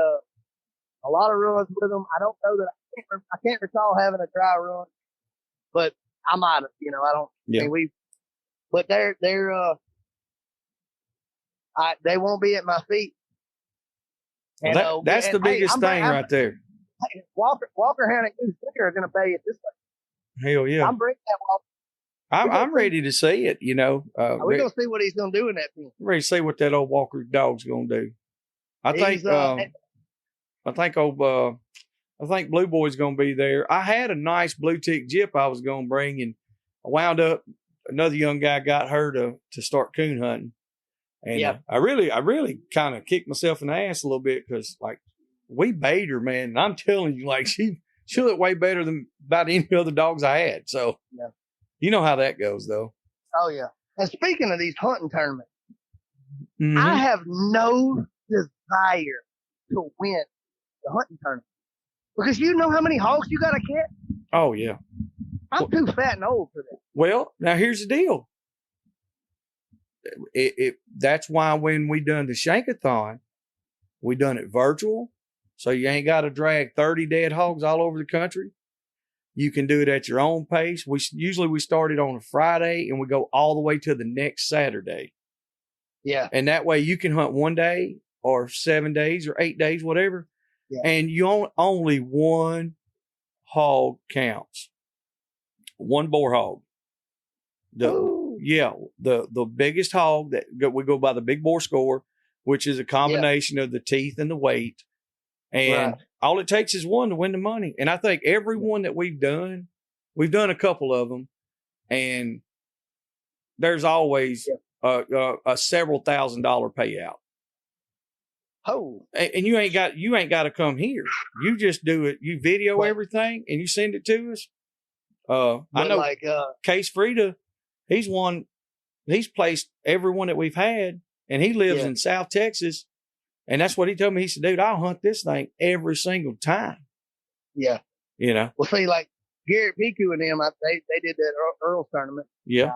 a lot of runs with them. I don't know that I can't recall having a dry run, but I might have, I don't.
Yeah.
I mean, but they won't be at my feet.
Well, that's the biggest thing right there.
Walker Hound and Goose are going to pay it this way.
Hell yeah!
I'm bringing that Walker.
I'm ready to see it.
We're going to see what he's going to do in that thing.
I'm ready to see what that old Walker dog's going to do. I think Blue Boy's going to be there. I had a nice blue tick jip I was going to bring, and I wound up, another young guy got her to start coon hunting. And I really kind of kicked myself in the ass a little bit because, like, we bait her, man. And I'm telling you, like, she looked way better than about any other dogs I had. So, you know how that goes, though.
Oh, yeah. And speaking of these hunting tournaments,
mm-hmm.
I have no desire to win the hunting tournament. Because you know how many hogs you got to catch?
Oh, yeah.
I'm too fat and old for that.
Well, now here's the deal. That's why when we done the Shankathon, we done it virtual. So you ain't got to drag 30 dead hogs all over the country. You can do it at your own pace. We started on a Friday and we go all the way to the next Saturday.
Yeah.
And that way you can hunt one day or 7 days or 8 days, whatever.
Yeah.
And you only one hog counts. One boar hog. The biggest hog that we go by the big boar score, which is a combination of the teeth and the weight. And all it takes is one to win the money. And I think every one that we've done a couple of them, and there's always a several $1,000 payout.
Oh,
and you ain't got to come here. You just do it. You video everything and you send it to us. I know, like Case Frida, he's placed every one that we've had, and he lives in South Texas, and that's what he told me. He said, "Dude, I'll hunt this thing every single time."
Yeah, Well, see, like Garrett Piku and them, they did that Earl's tournament.
Yeah,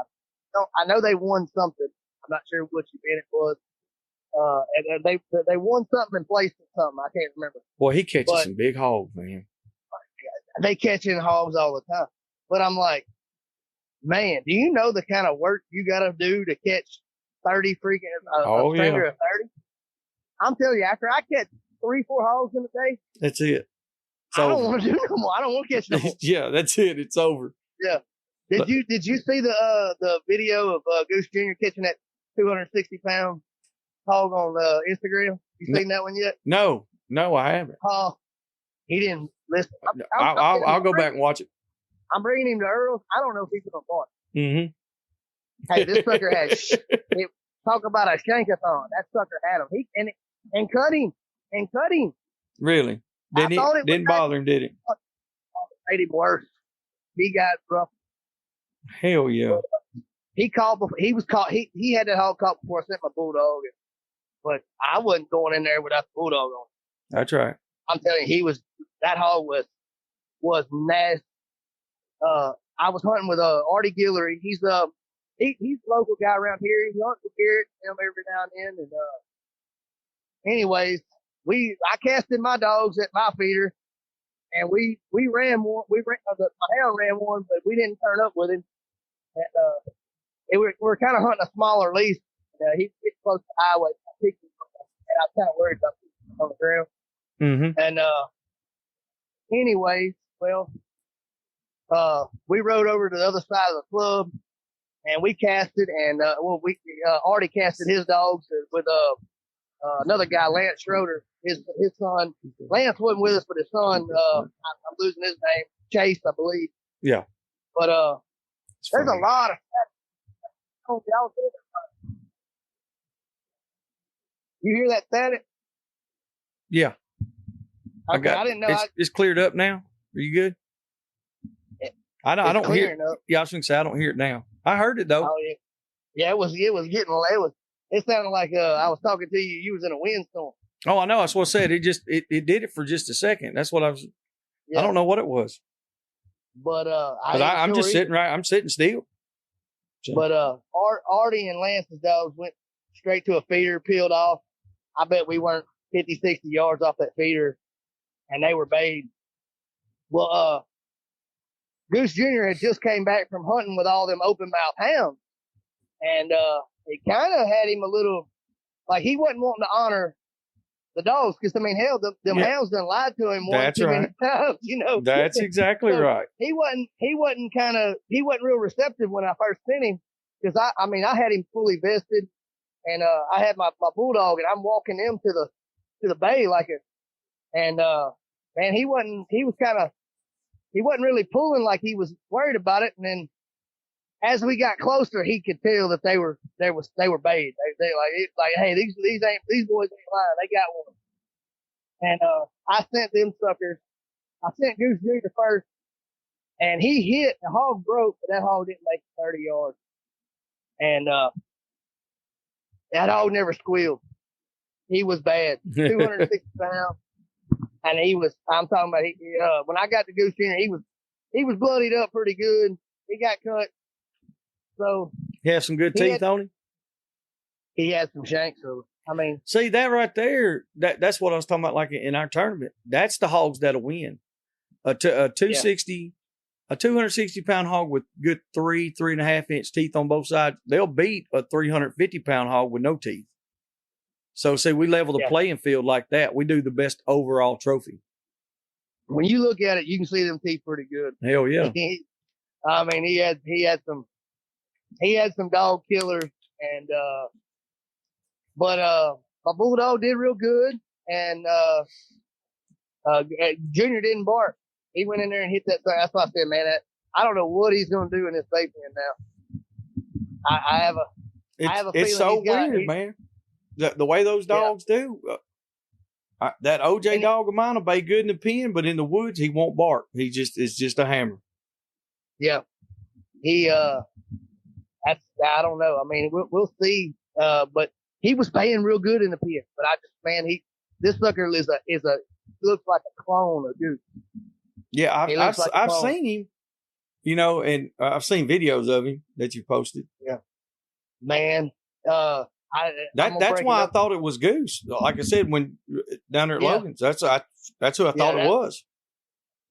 I know they won something. I'm not sure which event it was. And they won something and placed in something. I can't remember.
Boy, he catches some big hogs, man.
They catching hogs all the time. But I'm like, man, do you know the kind of work you got to do to catch 30 freaking a stringer of 30? I'm telling you, after I catch 3-4 hogs in a day,
that's it.
I don't want to do no more. I don't want to catch no more.
Yeah, that's it. It's over.
Yeah. Did you see the video of Goose Jr. catching that 260-pound hog on Instagram? You seen that one yet?
No, I haven't.
He didn't listen,
I'll go back and watch it.
I'm bringing him to Earl's. I don't know if he's going to bark.
Mm-hmm.
Hey, this sucker has, talk about a shankathon. That sucker had him. And cut him.
Really? Didn't bother him, did it?
Made him worse. He got rough.
Hell yeah.
He called before, he was caught. He had that hog caught before I sent my bulldog. But I wasn't going in there without the bulldog on.
That's right.
I'm telling you, that hog was nasty. I was hunting with Artie Guillory. He's a local guy around here. He hunts with Garrett him every now and then. And anyways, I casted my dogs at my feeder, and we ran one. My hound ran one, but we didn't turn up with him. And we're kind of hunting a smaller lease. He's close to the highway. And I was kind of worried about him on the ground.
Mm-hmm.
And anyways, well, we rode over to the other side of the club, and we casted. And Artie casted his dogs with another guy, Lance Schroeder, his son. Lance wasn't with us, but his son, I'm losing his name, Chase, I believe.
Yeah.
But there's a lot of. You hear that static?
Yeah.
Okay, I didn't know.
It's cleared up now. Are you good? I don't hear it. Yeah, I was going to say I don't hear it now. I heard it though.
Oh yeah. Yeah, it was getting. It sounded like I was talking to you. You was in a windstorm.
Oh, I know. That's what I said. It did it for just a second. That's what I was. Yeah. I don't know what it was.
But
I'm just sitting right. I'm sitting still.
So. But Artie and Lance's dogs went straight to a feeder, peeled off. I bet we weren't 50, 60 yards off that feeder, and they were bayed. Well, Goose Jr. had just came back from hunting with all them open mouth hounds, and it kind of had him a little like he wasn't wanting to honor the dogs because I mean, hell, them hounds done lied to him one too many times, you know.
That's exactly
so
right.
He wasn't real receptive when I first sent him because I had him fully vested, and I had my bulldog, and I'm walking him to the bay and man, he wasn't really pulling like he was worried about it, and then as we got closer, he could tell that they were bayed. They like, hey, these boys ain't lying. They got one. And, I sent them suckers. I sent Goose Jr. first, and he hit, the hog broke, but that hog didn't make 30 yards. And, that hog never squealed. He was bad. 260 pounds. And I'm talking about, when I got to Goose Jr., he was bloodied up pretty good. He got cut. So
he has some good teeth on him.
He has some shanks. So I mean,
see that right there. That's what I was talking about. Like in our tournament, that's the hogs that'll win. A 260 pound hog with good 3.5 inch teeth on both sides. They'll beat a 350 pound hog with no teeth. So see, we level the playing field like that. We do the best overall trophy.
When you look at it, you can see them teeth pretty good.
Hell yeah.
I mean, he had some dog killers, and but my bulldog did real good, and Junior didn't bark. He went in there and hit that thing. That's why I said, man, I don't know what he's going to do in this bay pen now. I have a feeling
it's so weird, man. The way those dogs do. That OJ dog of mine will bay good in the pen, but in the woods he won't bark. It's just a hammer. Yeah,
I don't know. I mean, we'll see. But he was paying real good in the pen. But this sucker looks like a clone of Goose.
Yeah, I've seen him. You know, and I've seen videos of him that you posted.
Yeah, man.
That's why I thought it was Goose. Like I said, when down there at Logan's, that's who I thought it was.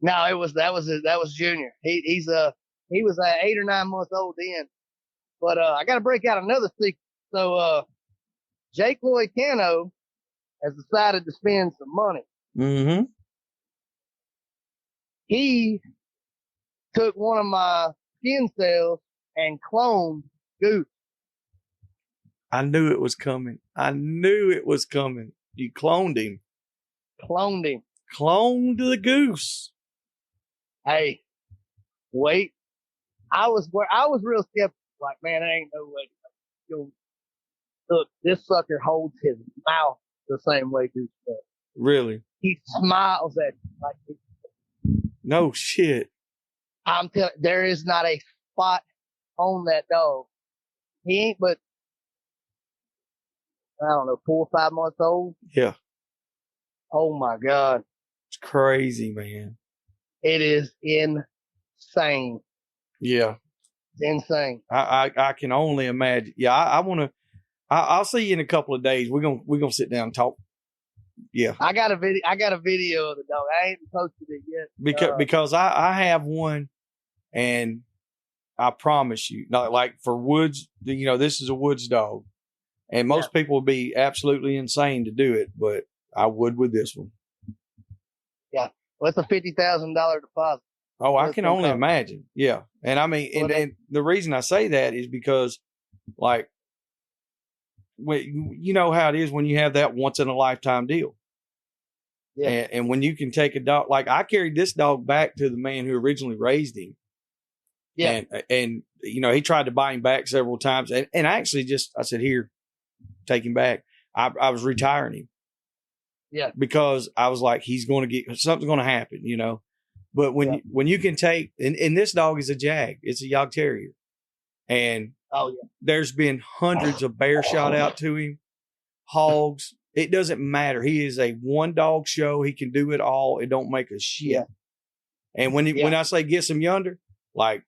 No, that was Junior. He was 8 or 9 months old then. But I got to break out another secret. So Jake Lloyd Cano has decided to spend some money.
Mm-hmm.
He took one of my skin cells and cloned Goose.
I knew it was coming. You cloned him.
Cloned him.
Clone to the Goose.
Hey, wait. I was real skeptical. Like, man, there ain't no way. Look, this sucker holds his mouth the same way Goose does.
Really?
He smiles at you like
no shit.
I'm telling. There is not a spot on that dog. He ain't but I don't know 4 or 5 months old.
Yeah.
Oh my God.
It's crazy, man.
It is insane.
Yeah.
It's insane.
I can only imagine. Yeah, I want to. I'll see you in a couple of days. We're gonna sit down and talk. Yeah.
I got a video of the dog. I ain't posted it
yet. Because I have one, and I promise you, not like for woods. This is a woods dog, and most people would be absolutely insane to do it, but I would with this one.
Yeah. Well, it's a $50,000 deposit.
Oh, I can only imagine. Yeah. And I mean, and the reason I say that is because, like, you know how it is when you have that once in a lifetime deal. Yeah. And when you can take a dog, like I carried this dog back to the man who originally raised him. Yeah. And he tried to buy him back several times. And I actually I said, here, take him back. I was retiring him. Yeah. Because I was like, something's going to happen, But when you can take, and this dog is a jag, it's a Yog Terrier. And there's been hundreds of bears shot out to him, hogs. It doesn't matter. He is a one dog show. He can do it all. It don't make a shit. Yeah. And when I say get some yonder, like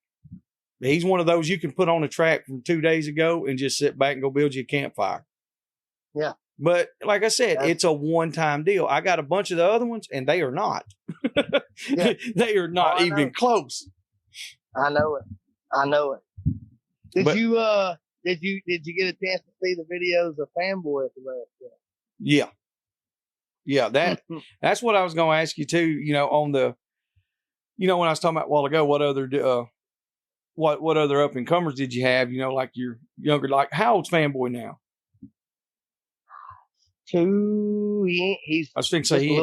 he's one of those you can put on a track from 2 days ago and just sit back and go build you a campfire. Yeah. But like I said, it's a one-time deal. I got a bunch of the other ones, and they are not. They are not even close.
I know it. Did you get a chance to see the videos of Fanboy at the last show?
Yeah. Yeah, that's what I was going to ask you too. On the, when I was talking about a while ago, what other up and comers did you have? Like your younger, like how old's Fanboy now?
2. He's.
I was thinking say he.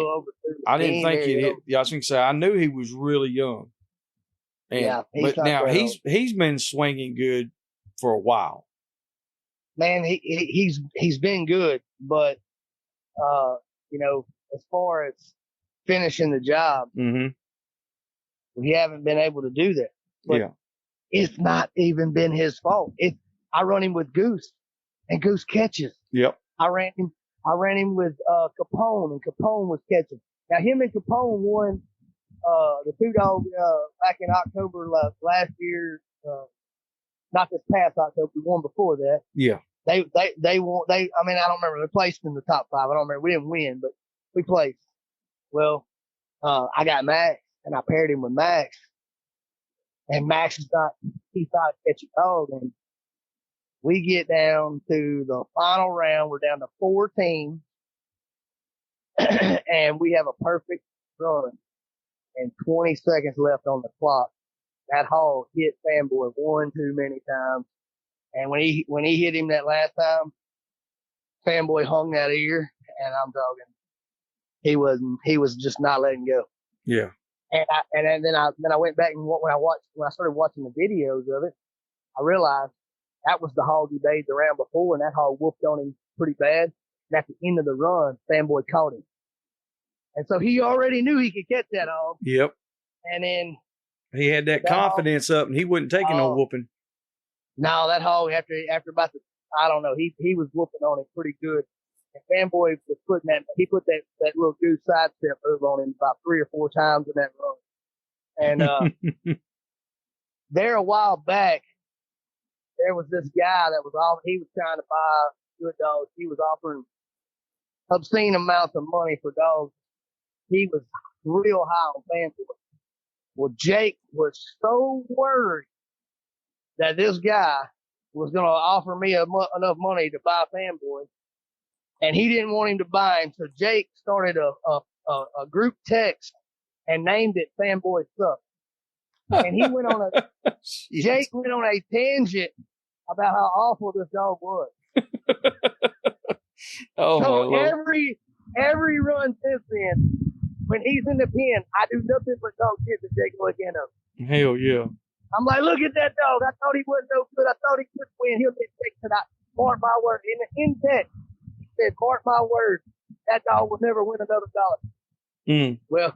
I didn't think he hit. Yeah, I was thinking say I knew he was really young. And, but now he's been swinging good for a while.
Man, he's been good, but as far as finishing the job, we haven't been able to do that. But it's not even been his fault. I run him with Goose, and Goose catches. Yep. I ran him with Capone, and Capone was catching. Now him and Capone won the 2 dog back in October last year. Not this past October, the one before that. Yeah. They won. I don't remember. They placed in the top 5. I don't remember. We didn't win, but we placed. Well, I got Max, and I paired him with Max, and Max he's not a catchy dog, and we get down to the final round. We're down to 4 teams, and we have a perfect run, and 20 seconds left on the clock. That hog hit Fanboy one too many times. And when he hit him that last time, Fanboy hung that ear, and I'm talking, he was just not letting go. Yeah. And then I went back and when I started watching the videos of it, I realized that was the hog he bathed the round before, and that hog whooped on him pretty bad. And at the end of the run, Fanboy caught him. And so he already knew he could catch that hog. Yep. And then
he had that confidence hog, up, and he wasn't taking no whooping.
No, that hog after about I don't know, he was whooping on him pretty good. And Fanboy was put that little Goose sidestep move on him about 3 or 4 times in that run. And there a while back, there was this guy that he was trying to buy good dogs. He was offering obscene amounts of money for dogs. He was real high on Fanboy. Well, Jake was so worried that this guy was going to offer me enough money to buy Fanboy, and he didn't want him to buy him. So Jake started a group text and named it Fanboy Sucks. And he went on Jake went on a tangent about how awful this dog was. Oh, so every run since then, when he's in the pen, I do nothing but talk shit to Jake again up.
Hell yeah.
I'm like, look at that dog. I thought he wasn't no good. I thought he could win. He'll get Jake tonight. Mark my word. In text, he said, mark my word, that dog will never win another dollar. Well,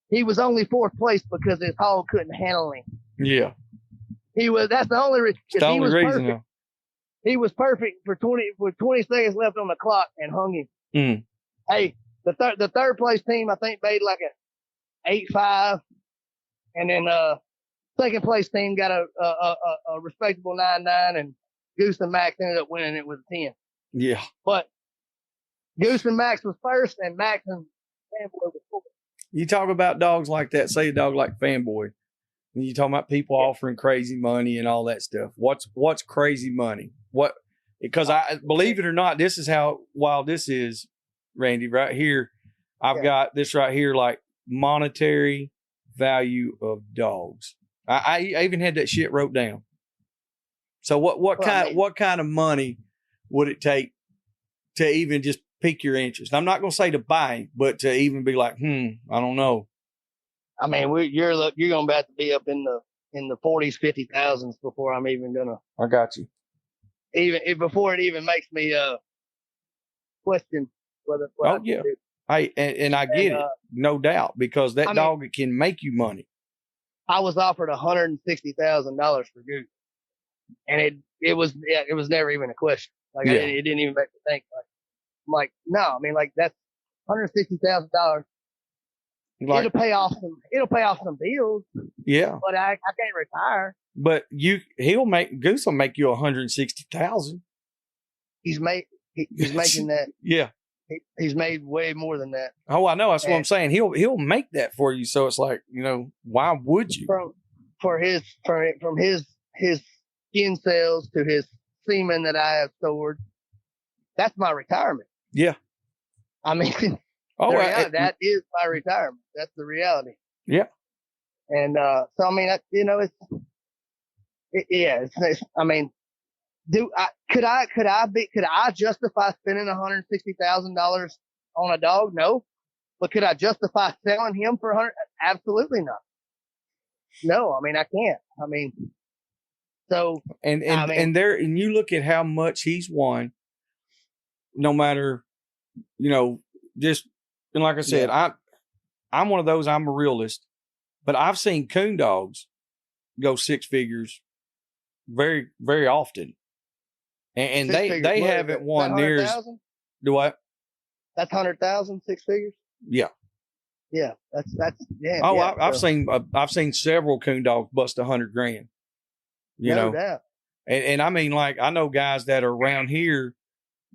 he was only fourth place because his hog couldn't handle him.
Yeah.
That's the only reason.
It's the only reason.
Perfect. He was perfect for 20 seconds left on the clock and hung him. Hey, the third place team, I think, made like an 8-5. And then, second place team got a respectable 9-9, and Goose and Max ended up winning it with a 10. Yeah. But Goose and Max was first, and Max and Fanboy was fourth.
You talk about dogs like that, say a dog like Fanboy, and you talking about people offering crazy money and all that stuff. What's crazy money? Because I believe it or not, this is how wild this is, Randy. Right here, I've got this right here, like monetary value of dogs. I even had that shit wrote down. So what kind of money would it take to even just pique your interest? I'm not going to say to buy, but to even be like, I don't know.
I mean, you're going to have to be up in the 40s, 50,000s before I'm even gonna.
I got you.
Before it even makes me question whether.
Oh yeah. And I get it, no doubt, because that dog can make you money.
I was offered $160,000 for Goose, and it was never even a question. Like it didn't even make me think. I'm like, no, I mean, like that's $160,000. Like, it'll pay off some bills. Yeah, but I can't retire.
But Goose will make you $160,000.
He's making that.
Yeah.
He's made way more than that.
Oh, I know. That's what I'm saying. He'll make that for you. So it's like, why would you?
From his skin cells to his semen that I have stored, that's my retirement. Yeah. I mean, that is my retirement. That's the reality. Yeah. And so I mean, I mean, could I justify spending $160,000 on a dog? No. But could I justify selling him for $100,000? Absolutely not. No, I mean, I can't. I mean, so. And
you look at how much he's won, no matter, just, and like I said, I'm one of those, I'm a realist, but I've seen coon dogs go six figures very, very often. And they haven't won near as. Do what?
That's 100,000, six figures.
Yeah.
Yeah, that's yeah.
Oh,
yeah,
I've seen several coon dogs bust $100,000.
No doubt.
And I mean, like, I know guys that are around here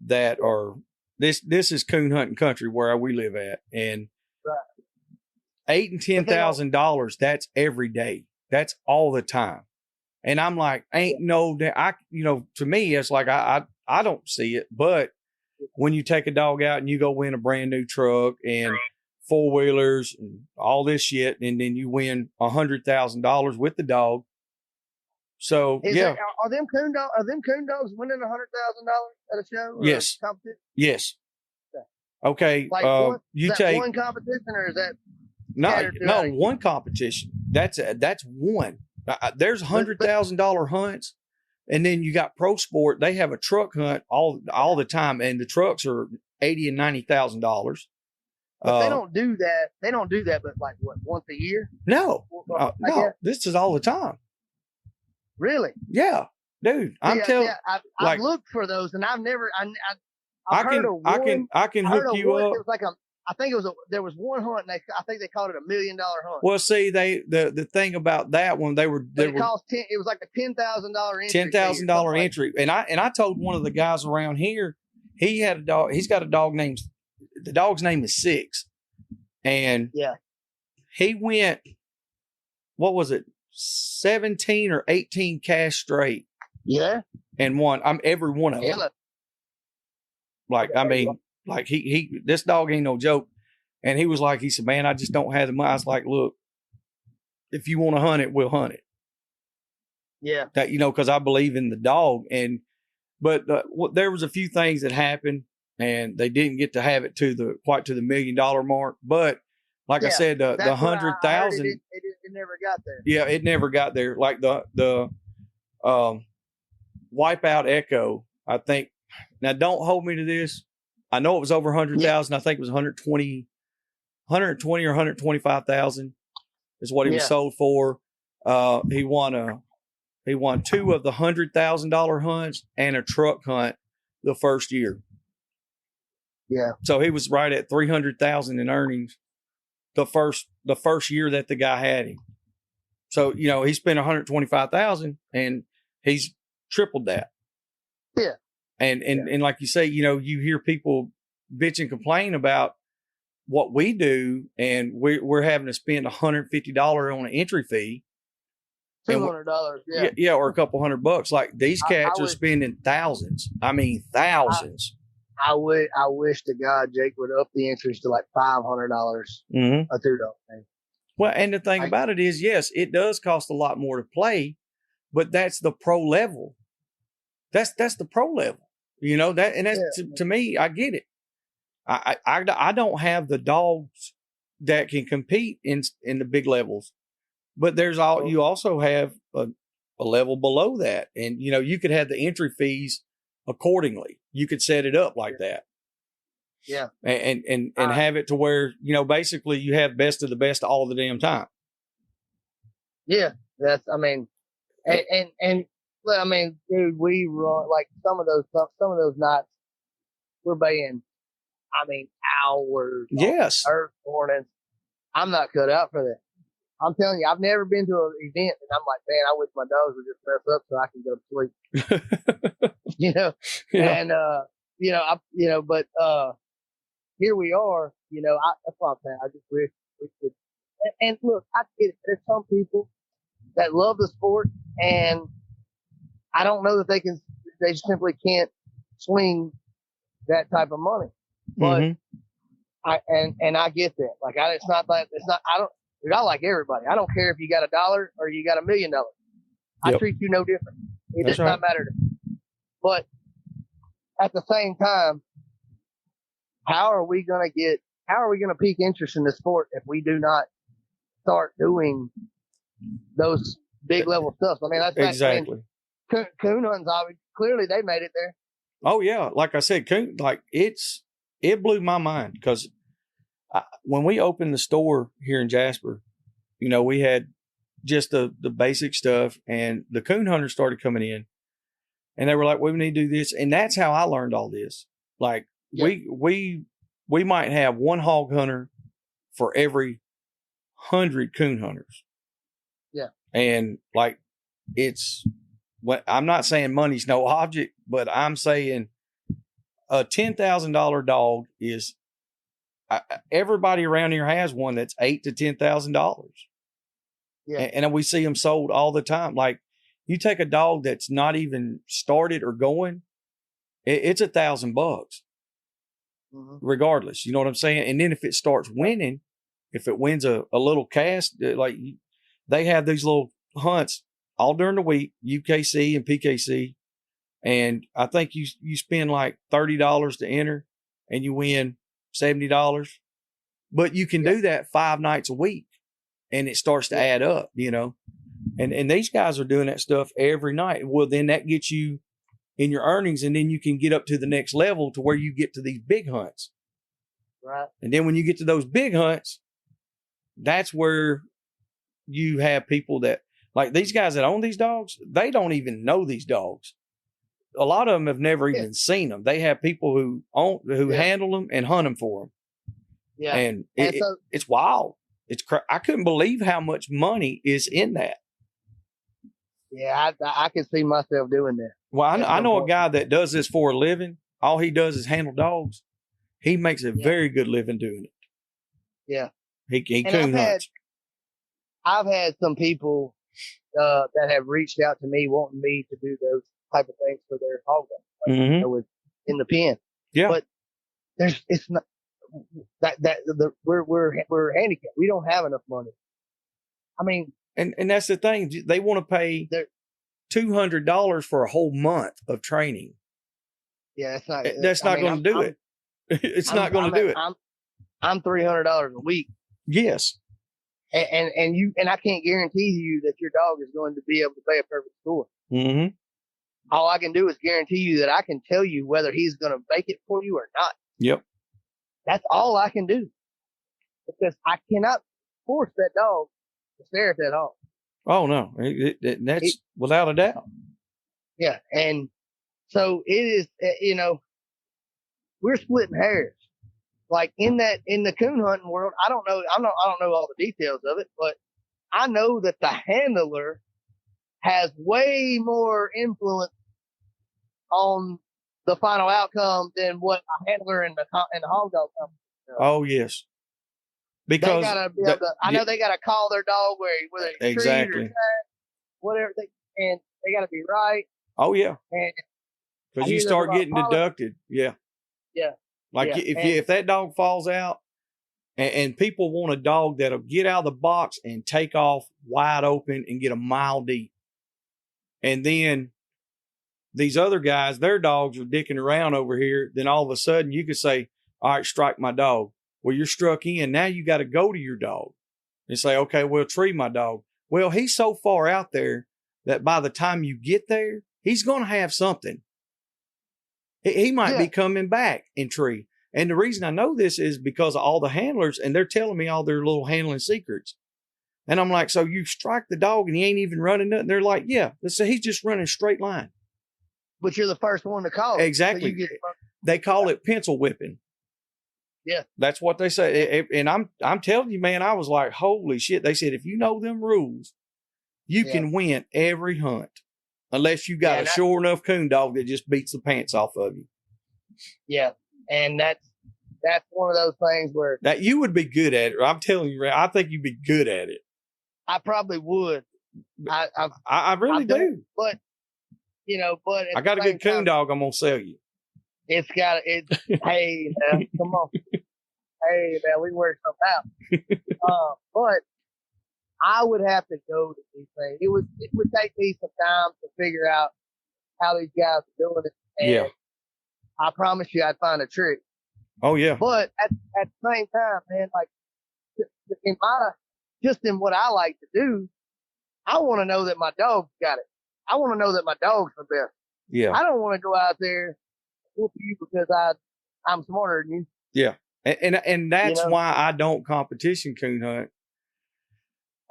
that are this is coon hunting country where we live at, and $8,000 and $10,000. That's every day. That's all the time. And I'm like, to me, it's like, I don't see it. But when you take a dog out and you go win a brand new truck and four-wheelers and all this shit, and then you win $100,000 with the dog. So,
are them coon dogs winning $100,000 at a show?
Yes.
A competition?
Yes. Okay.
Like you take one competition, or is that
no one competition? That's one. There's $100,000 hunts, and then you got Pro Sport. They have a truck hunt all the time, and the trucks are $80,000 and $90,000.
But they don't do that. They don't do that, but like what, once a year?
No, no. This is all the time.
Really?
Yeah, dude. I'm telling.
I've looked for those, and I've never.
I can hook you up.
It was like there was one hunt, and I think they called it $1 million hunt.
Well, see, the thing about that one, it
was like a $10,000 entry.
$10,000 entry, and I told one of the guys around here, he had a dog. He's got a dog named. The dog's name is Six, and he went. What was it? 17 or 18 cash straight.
Yeah,
and won. I'm every one of them. Like, I mean, like this dog ain't no joke. And he was like, he said, man, I just don't have the money. I was like, look, if you want to hunt it, we'll hunt it.
Yeah.
That, because I believe in the dog. But there was a few things that happened. and they didn't get to have it quite to the $1 million mark. But like I said, the 100,000,
it never got there.
Yeah, it never got there. Like the Wipeout Echo, I think. Now, don't hold me to this. I know it was over 100,000. I think it was 120 or 125,000 is what he was sold for. He won 2 of the $100,000 hunts and a truck hunt the first year.
Yeah.
So he was right at 300,000 in earnings the first year that the guy had him. So, he spent 125,000 and he's tripled that.
Yeah.
And like you say, you hear people bitch and complain about what we do, and we're having to spend $150 on an entry fee.
$200.
Yeah. Or a couple $100. Like these cats are spending thousands. I mean, thousands.
I wish to God Jake would up the entries to like $500 a $2 thing.
Well, and the thing about it is, yes, it does cost a lot more to play, but that's the pro level. That's the pro level. To me, I get it. I don't have the dogs that can compete in the big levels, but you also have a level below that, and you could have the entry fees accordingly. You could set it up like that.
Yeah.
And have it to where, basically you have best of the best all the damn time.
Yeah. And dude, we run like some of those nights we're baying, hours.
Yes.
Earth mornings. I'm not cut out for that. I'm telling you, I've never been to an event and I'm like, man, I wish my dogs would just mess up so I can go to sleep.
Yeah.
And, but, here we are, that's what I'm saying. I just wish we could. And look, I get it. There's some people that love the sport, and I don't know that they simply can't swing that type of money. But I get that. Like, I like everybody. I don't care if you got $1 or you got $1 million. I treat you no different. It does not matter to me. But at the same time, how are we going to pique interest in the sport if we do not start doing those big level stuff? I mean, that's
exactly.
Coon hunting's obviously, clearly they made it there.
Oh yeah. Like I said, coon, like it blew my mind because when we opened the store here in Jasper, we had just the basic stuff, and the coon hunters started coming in, and they were like, we need to do this. And that's how I learned all this. Like we might have one hog hunter for every 100 coon hunters. Yeah. And like, I'm not saying money's no object, but I'm saying a $10,000 dog is, everybody around here has one that's $8,000 to $10,000. Yeah. And we see them sold all the time. Like, you take a dog that's not even started or going, it's $1,000 regardless. You know what I'm saying? And then if it starts winning, if it wins a little cast, like they have these little hunts all during the week, UKC and PKC. And I think you spend like $30 to enter and you win $70, but you can do that 5 nights a week and it starts to add up, and these guys are doing that stuff every night. Well, then that gets you in your earnings, and then you can get up to the next level to where you get to these big hunts. Right. And then when you get to those big hunts, that's where you have people that, like these guys that own these dogs, they don't even know these dogs. A lot of them have never even seen them. They have people who handle them and hunt them for them. Yeah. And it's wild. I couldn't believe how much money is in that.
Yeah, I can see myself doing that.
Well, I know a guy that does this for a living. All he does is handle dogs. He makes a very good living doing it. Yeah. He coon hunts.
I've had some people that have reached out to me wanting me to do those type of things for their hog dogs in the pen. Yeah. But it's not we're handicapped. We don't have enough money. I mean,
and that's the thing. They want to pay $200 for a whole month of training.
Yeah,
that's not going to do it. It's not going to do it.
I'm $300 a week.
Yes.
And I can't guarantee you that your dog is going to be able to pay a perfect score.
Mm-hmm.
All I can do is guarantee you that I can tell you whether he's going to make it for you or not.
Yep.
That's all I can do, because I cannot force that dog to stare at that hog.
Oh no, that's without a doubt.
Yeah, and so it is. We're splitting hairs. Like in the coon hunting world, I don't know. I don't know all the details of it, but I know that the handler has way more influence on the final outcome than what a handler in the hog dog company does.
Oh yes, because
they gotta be able to. I know they gotta call their dog where they
exactly
treat or whatever, and they gotta be right.
Oh yeah,
and
because you start getting deducted. Yeah,
yeah.
Like if that dog falls out, and people want a dog that'll get out of the box and take off wide open and get a mile deep, and then these other guys, their dogs are dicking around over here. Then all of a sudden you could say, all right, strike my dog. Well, you're struck in. Now you got to go to your dog and say, okay, well, tree my dog. Well, he's so far out there that by the time you get there, he's going to have something. He might be coming back in tree. And the reason I know this is because of all the handlers, and they're telling me all their little handling secrets. And I'm like, so you strike the dog and he ain't even running nothing? They're like, yeah. So he's just running straight line.
But you're the first one to call it.
Exactly. So they call it pencil whipping.
Yeah.
That's what they say. And I'm telling you, man, I was like, holy shit. They said, if you know them rules, you can win every hunt. Unless you got a sure enough coon dog that just beats the pants off of you. Yeah.
And that's one of those things where
that you would be good at it. I'm telling you, I think you'd be good at it.
I probably would.
I really do.
But
I got a good coon dog I'm going to sell you.
Hey, man, come on. Hey, man, we work something out. But I would have to go to these things. It would take me some time to figure out how these guys are doing it. And I promise you I'd find a trick.
Oh, yeah.
But at the same time, man, like in what I like to do, I want to know that my dog's got it. I want to know that my dog's the best.
Yeah.
I don't want to go out there and whoop you because I'm smarter than you.
Yeah. And that's why I don't competition coon hunt.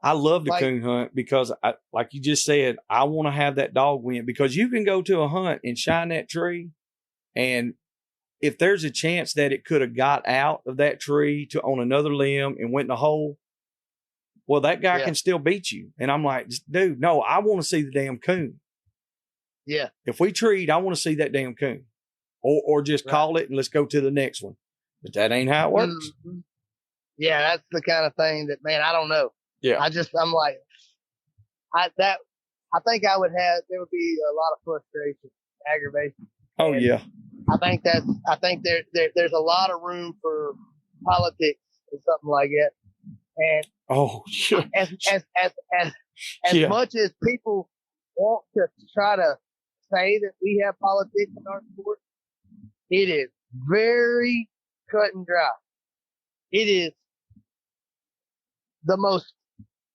I love to coon hunt because, like you just said, I want to have that dog win, because you can go to a hunt and shine that tree, and if there's a chance that it could have got out of that tree on another limb and went in a hole, well, that guy can still beat you. And I'm like, dude, no, I want to see the damn coon.
Yeah.
If we treat, I want to see that damn coon, or just call it and let's go to the next one. But that ain't how it works.
Mm-hmm. Yeah, that's the kind of thing that, man, I don't know.
Yeah.
I'm like, I think there would be a lot of frustration, aggravation.
Oh,
and
yeah.
I think there's a lot of room for politics or something like that. And as much as people want to try to say that we have politics in our sport, it is very cut and dry. It is the most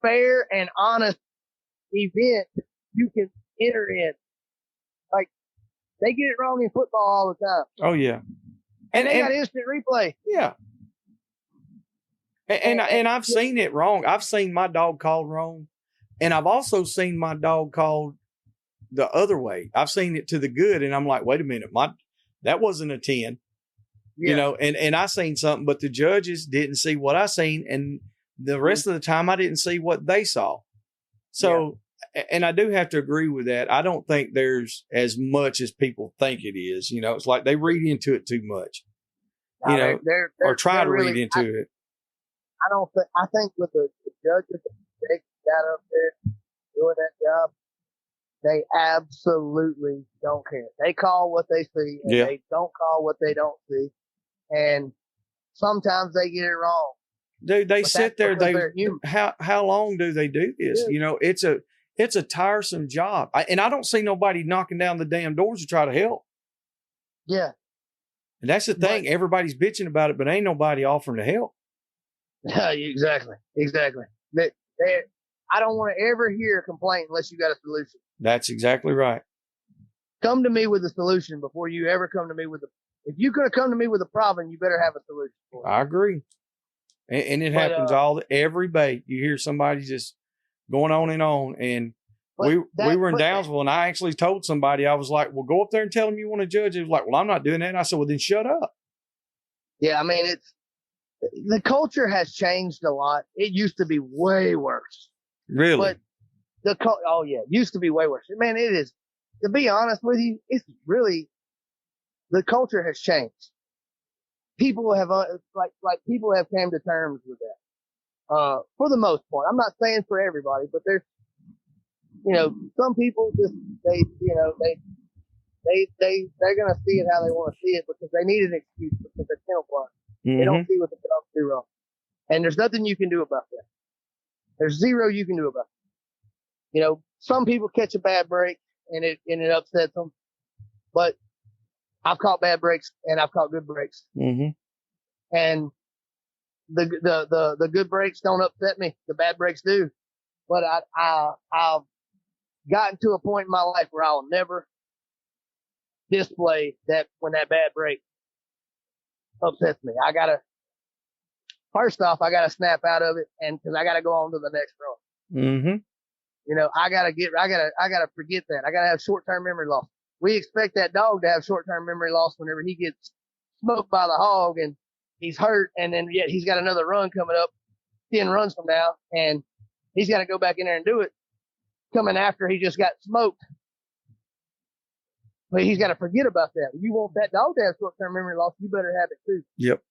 fair and honest event you can enter in. Like, they get it wrong in football all the time.
Oh, yeah.
And they got instant replay.
Yeah. And I've seen it wrong. I've seen my dog called wrong. And I've also seen my dog called the other way. I've seen it to the good. And I'm like, wait a minute, that wasn't a 10. Yeah. And I seen something, but the judges didn't see what I seen. And the rest of the time I didn't see what they saw. So, and I do have to agree with that. I don't think there's as much as people think it is. It's like they read into it too much, or try to read into it.
I think with the judges that got up there doing that job, they absolutely don't care. They call what they see, and they don't call what they don't see. And sometimes they get it wrong.
Dude, they sit there. How long do they do this? Yeah. It's a tiresome job. And I don't see nobody knocking down the damn doors to try to help.
Yeah.
And that's the thing. Everybody's bitching about it, but ain't nobody offering to help.
Exactly. I don't want to ever hear a complaint unless you got a solution.
That's exactly right.
Come to me with a solution before you ever come to me with if you're going to come to me with a problem, you better have a solution for it.
I agree. And it happens every bait. You hear somebody just going on and on. And we were in Downsville, and I actually told somebody, I was like, well, go up there and tell them you want to judge. It was like, well, I'm not doing that. And I said, well, then shut up.
Yeah, I mean, the culture has changed a lot. It used to be way worse.
Really?
But it used to be way worse. Man, it is. To be honest with you, it's really, the culture has changed. People have, people have came to terms with that. For the most part. I'm not saying for everybody, but there's, some people just, they're going to see it how they want to see it because they need an excuse because they're kennel blind.
Mm-hmm.
They don't see what the dogs do wrong. And there's nothing you can do about that. There's zero you can do about it. Some people catch a bad break and it upsets them, but I've caught bad breaks and I've caught good breaks.
Mm-hmm.
And the good breaks don't upset me. The bad breaks do. But I've gotten to a point in my life where I'll never display that when that bad break upsets me. First off, I gotta snap out of it cause I gotta go on to the next run.
Mm-hmm.
I gotta forget that. I gotta have short-term memory loss. We expect that dog to have short-term memory loss whenever he gets smoked by the hog and he's hurt. And then yet he's got another run coming up 10 runs from now and he's got to go back in there and do it coming after he just got smoked. But he's got to forget about that. You want that dog to have short-term memory loss, you better have it too.
Yep.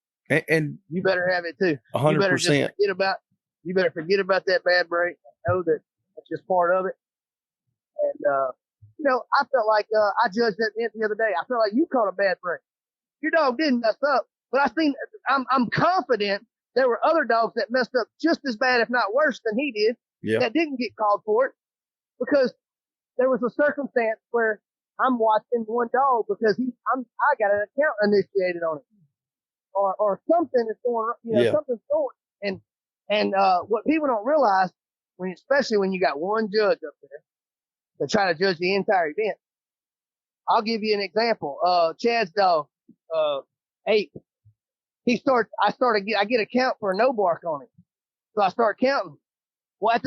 And
you better have it too.
100%.
You better forget about that bad break. Know that that's just part of it. And, I felt like, I judged that the other day. I felt like you caught a bad break. Your dog didn't mess up, but I'm confident there were other dogs that messed up just as bad, if not worse than he did, that didn't get called for it because there was a circumstance where I'm watching one dog because I got an account initiated on it or something is going, something's going. And what people don't realize especially when you got one judge up there to try to judge the entire event. I'll give you an example. Chad's dog, Ape. I get a count for a no bark on him. So I start counting. Well,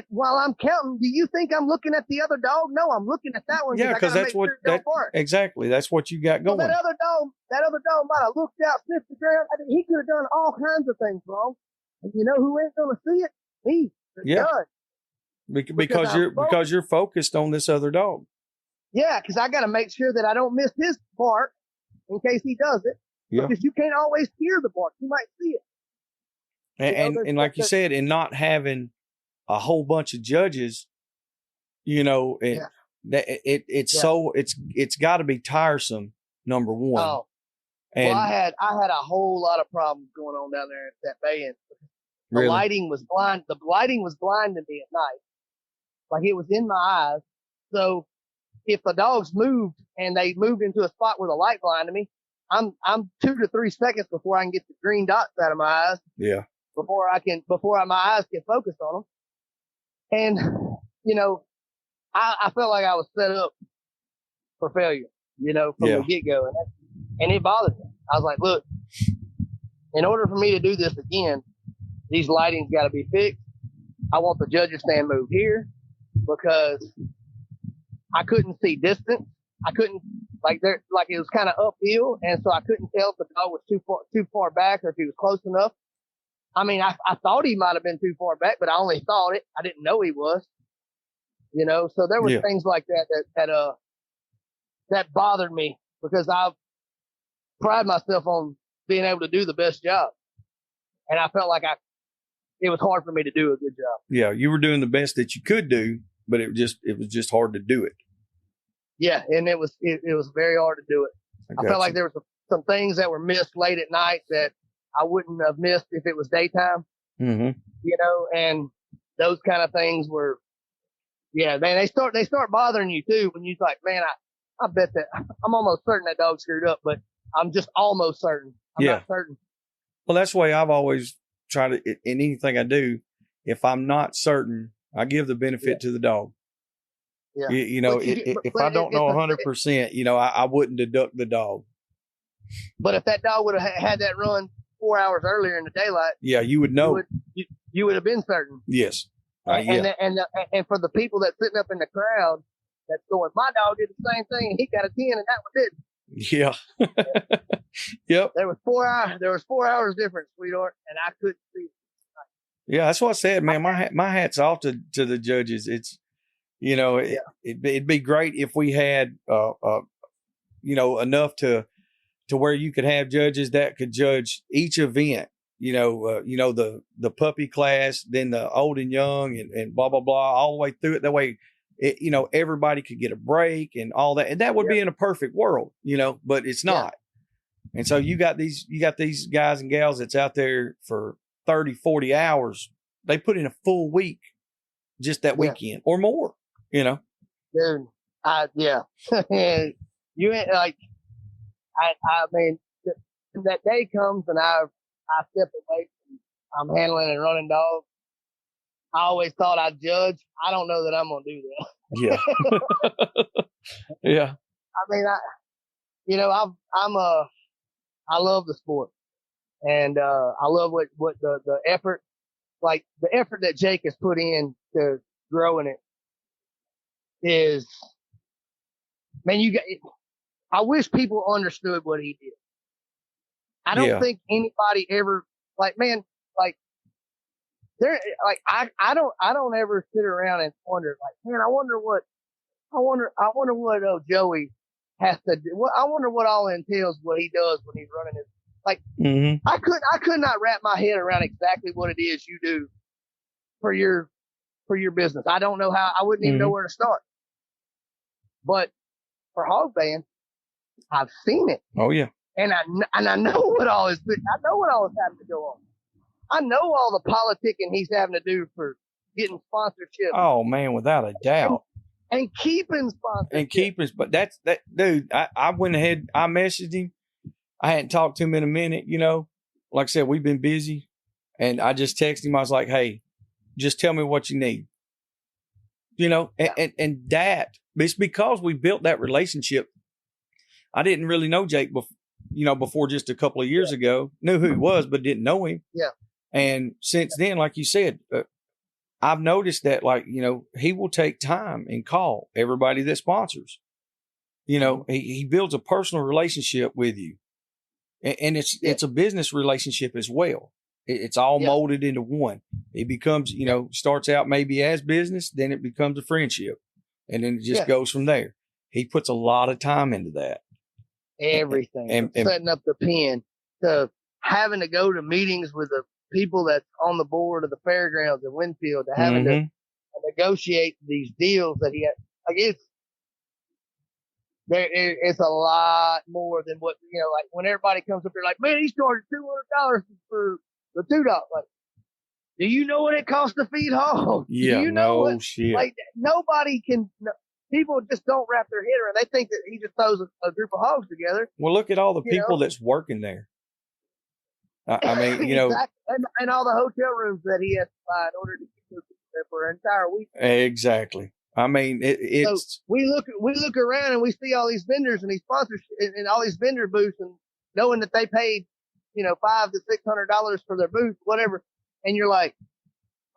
while I'm counting, do you think I'm looking at the other dog? No, I'm looking at that one.
Yeah, because that's what, exactly. That's what you got going.
Well, that other dog might have looked out, sniffed the ground. He could have done all kinds of things wrong. And you know who ain't going to see it? Me, the judge.
Because you're focused on this other dog.
Yeah, because I got to make sure that I don't miss his bark in case he does it.
Yeah.
Because you can't always hear the bark. You might see it.
And like you said, and not having a whole bunch of judges, it's got to be tiresome. Number one.
Oh, well, I had a whole lot of problems going on down there at that bay, and the lighting was blind. The lighting was blinding me at night, like it was in my eyes. So if the dogs moved and they moved into a spot where the light blinded me, I'm 2 to 3 seconds before I can get the green dots out of my eyes.
Yeah.
Before my eyes get focused on them. And, I felt like I was set up for failure, from the get go. And it bothered me. I was like, look, in order for me to do this again, these lighting's got to be fixed. I want the judges stand moved here because I couldn't see distance. I couldn't, it was kind of uphill. And so I couldn't tell if the dog was too far back or if he was close enough. I mean, I thought he might have been too far back, but I only thought it. I didn't know he was, so there were things like that bothered me because I pride myself on being able to do the best job. And I felt like it was hard for me to do a good job.
Yeah. You were doing the best that you could do, but it was just hard to do it.
Yeah. And it was very hard to do it. I felt like there was some things that were missed late at night that I wouldn't have missed if it was daytime,
and
those kind of things were, man, they start bothering you too when you're like, man, I bet that I'm almost certain that dog screwed up, but I'm just almost certain. I'm not certain.
Well, that's the way I've always tried to, in anything I do, if I'm not certain, I give the benefit to the dog.
Yeah.
If I don't know 100%, I wouldn't deduct the dog.
But if that dog would have had that run 4 hours earlier in the daylight,
you would know.
You would have been certain.
Yes.
And for the people that's sitting up in the crowd that's going, my dog did the same thing. He got a 10 and that one didn't.
Yeah. Yep.
There was 4 hours. There was 4 hours difference, sweetheart, and I couldn't see it.
Yeah, that's what I said, man. My hat's off to the judges. It's, it'd be great if we had, enough to where you could have judges that could judge each event. The puppy class, then the old and young, and blah blah blah, all the way through it. That way, everybody could get a break and all that, and that would be in a perfect world, but it's not. And so you got these guys and gals that's out there for 30, 40 hours. They put in a full week just that weekend or more,
Dude, you ain't like, I mean, that day comes and I step away from, I'm handling and running dogs. I always thought I'd judge. I don't know that I'm going to do that.
Yeah. Yeah.
I mean, I love the sport, and I love what the effort, like the effort that Jake has put in to growing it is, man, I wish people understood what he did. I don't think anybody ever, like, man, like I don't ever sit around and wonder, like, man, I wonder what Joey has to do. I wonder what all entails what he does when he's running his, like, I could not wrap my head around exactly what it is you do for your business. I don't know how, I wouldn't even know where to start. But for hog band, I've seen it.
Oh yeah.
And I know what all is having to go on. I know all the politicking he's having to do for getting sponsorship.
Oh man, without a doubt.
And keeping sponsorship.
But that dude, I went ahead, I messaged him. I hadn't talked to him in a minute, like I said, we've been busy, and I just texted him. I was like, hey, just tell me what you need, and that, it's because we built that relationship. I didn't really know Jake before just a couple of years ago. Knew who he was, but didn't know him.
Yeah.
And since then, like you said, I've noticed that, like, he will take time and call everybody that sponsors. He builds a personal relationship with you, and it's a business relationship as well. It's all molded into one. It becomes, starts out maybe as business, then it becomes a friendship, and then it just goes from there. He puts a lot of time into that.
Everything,
and
setting up the pen, to having to go to meetings with the people that's on the board of the fairgrounds in Winfield, to having to negotiate these deals that he had. Like, it's a lot more than what, like when everybody comes up here like, man, he charged $200 for the $2. Like, do you know what it costs to feed hogs?
Yeah,
do you know what,
shit.
Like, nobody can. People just don't wrap their head around. They think that he just throws a group of hogs together.
Well, look at all the people that's working there. I mean,
exactly. and all the hotel rooms that he has to buy in order to keep those people there for an entire week.
Exactly. I mean, it's.
So we look around and we see all these vendors and these sponsors and all these vendor booths, and knowing that they paid, $500 to $600 for their booth, whatever, and you're like,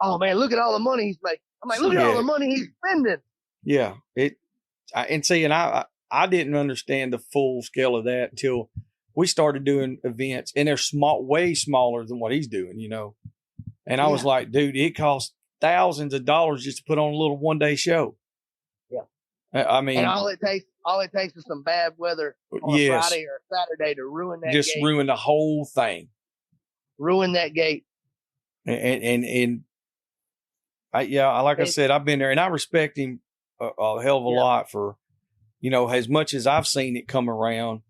oh man, look at all the money he's making. I'm like, look at all the money he's spending.
Yeah, I didn't understand the full scale of that until we started doing events, and they're way smaller than what he's doing, And I was like, dude, it costs thousands of dollars just to put on a little one-day show.
Yeah,
I mean,
and all it takes is some bad weather on a Friday or a Saturday to ruin that.
Just
gate.
Ruin the whole thing.
Ruin that gate.
And I said, I've been there, and I respect him a hell of a lot for, as much as I've seen it come around,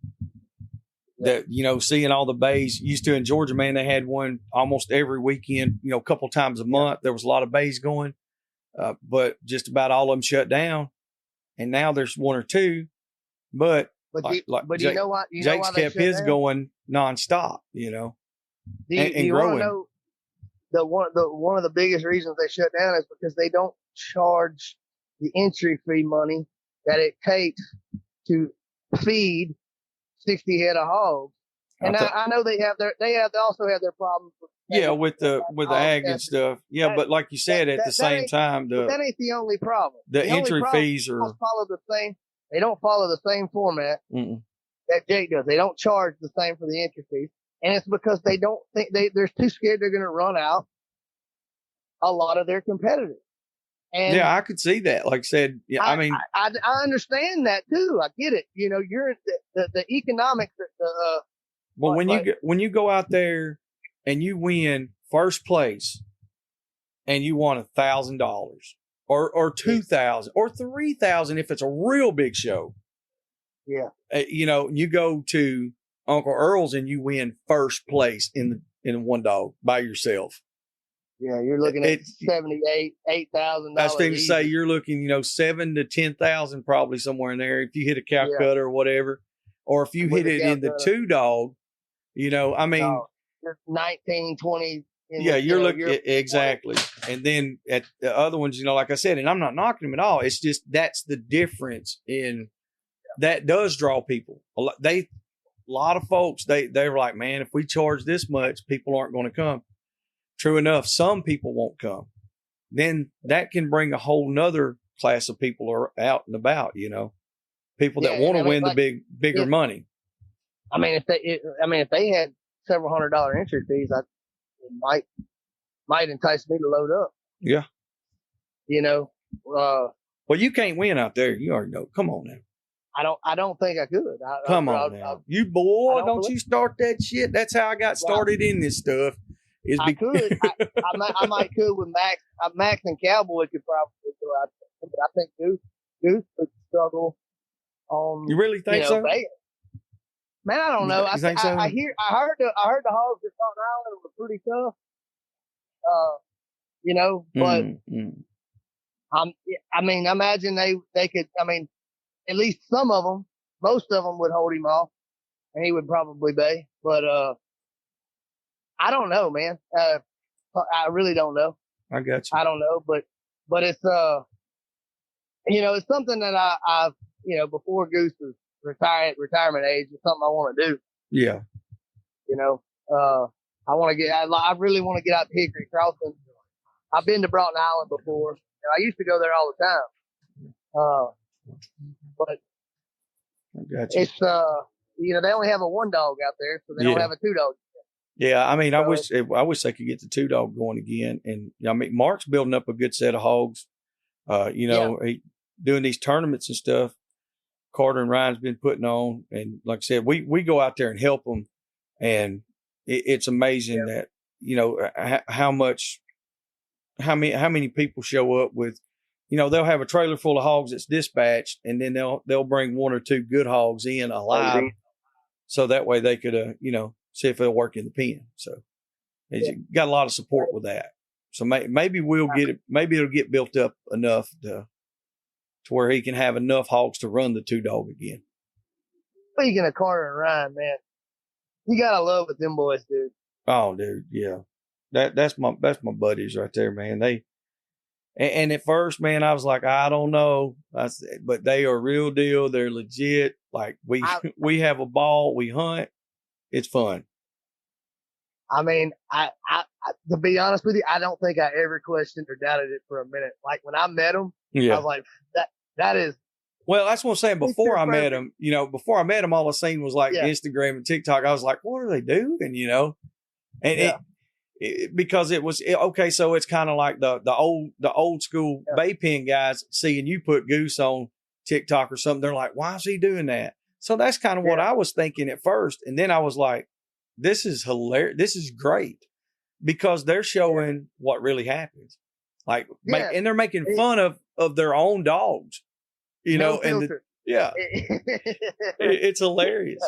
that, seeing all the bays. Used to in Georgia, man, they had one almost every weekend, a couple times a month. There was a lot of bays going, but just about all of them shut down. And now there's one or two, but
But
Like
you know what? You know
Jake's
why they
kept
shut
his
down?
going nonstop,
Do
and
you want
growing.
to know one of the biggest reasons they shut down is because they don't charge the entry fee money that it takes to feed 60 head of hogs. And I know they also have their problems
with the ag and stuff. Yeah, but like you said, at the same time,
that ain't the only problem.
the entry fees
They
are
don't follow the same format that Jake does. They don't charge the same for the entry fees, and it's because they don't think they're too scared they're going to run out a lot of their competitors. And
yeah, I could see that. Like I said, yeah, I mean,
I understand that too. I get it. You know, you're the economics.
well, when you go out there and you win first place, and you won $1,000 or $2,000 or $3,000 if it's a real big show.
Yeah.
You go to Uncle Earl's and you win first place in one dog by yourself.
Yeah, you're looking at $8,000.
I was going to say you're looking, $7,000 to $10,000 probably somewhere in there if you hit a cow cutter or whatever, or if you hit it in the two dog. I mean,
19, 20.
You're looking exactly. And then at the other ones, like I said, and I'm not knocking them at all. It's just that's the difference in that does draw people. A lot of folks they're like, man, if we charge this much, people aren't going to come. True enough, some people won't come. Then that can bring a whole nother class of people out and about. People that want to win the bigger money.
I mean, if they had several $100 entry fees, it might entice me to load up.
Yeah.
Well,
you can't win out there. You already know. Come on now.
I don't think I could.
Come on now. Don't you start that shit. That's how I got started in this stuff.
I could. I might could with Max. Max and Cowboy could probably go out there, but I think Goose would struggle.
You really think so?
Man, I don't know.
You think so?
I heard the hogs at Staten Island were pretty tough. But I mean, imagine they could. I mean, at least some of them, most of them would hold him off, and he would probably bay. But I don't know, man. I really don't know.
I got you.
I don't know, but it's it's something that I before Goose was retirement age, it's something I want to do.
Yeah.
I want to get. I really want to get out to Hickory Crossing. I've been to Broughton Island before. I used to go there all the time. But
I got you.
It's they only have a one dog out there, so they don't have a two dog.
Yeah, I mean, I wish they could get the two dog going again. And I mean, Marc's building up a good set of hogs. He doing these tournaments and stuff. Carter and Ryan's been putting on, and like I said, we go out there and help them, and it's amazing that how many people show up with. They'll have a trailer full of hogs that's dispatched, and then they'll bring one or two good hogs in alive, so that way they could see if they'll work in the pen. So got a lot of support with that. So maybe we'll get it. Maybe it'll get built up enough to where he can have enough hogs to run the two dog again.
Speaking of Carter and Ryan, man, you gotta love with them boys, dude.
Oh, dude, yeah, that's my buddies right there, man. And at first, man, I was like, I don't know, but they are real deal. They're legit. Like we have a ball, we hunt. It's fun.
I mean, I to be honest with you, I don't think I ever questioned or doubted it for a minute. Like when I met them, I was like, that is.
Well, that's what I'm saying. Before I met him, all I seen was like Instagram and TikTok. I was like, what are they doing? Because it was okay. So it's kind of like the old school bay pen guys seeing you put Goose on TikTok or something. They're like, why is he doing that? So that's kind of what I was thinking at first. And then I was like, this is hilarious. This is great because they're showing what really happens. Like, and they're making fun of their own dogs, and it's hilarious.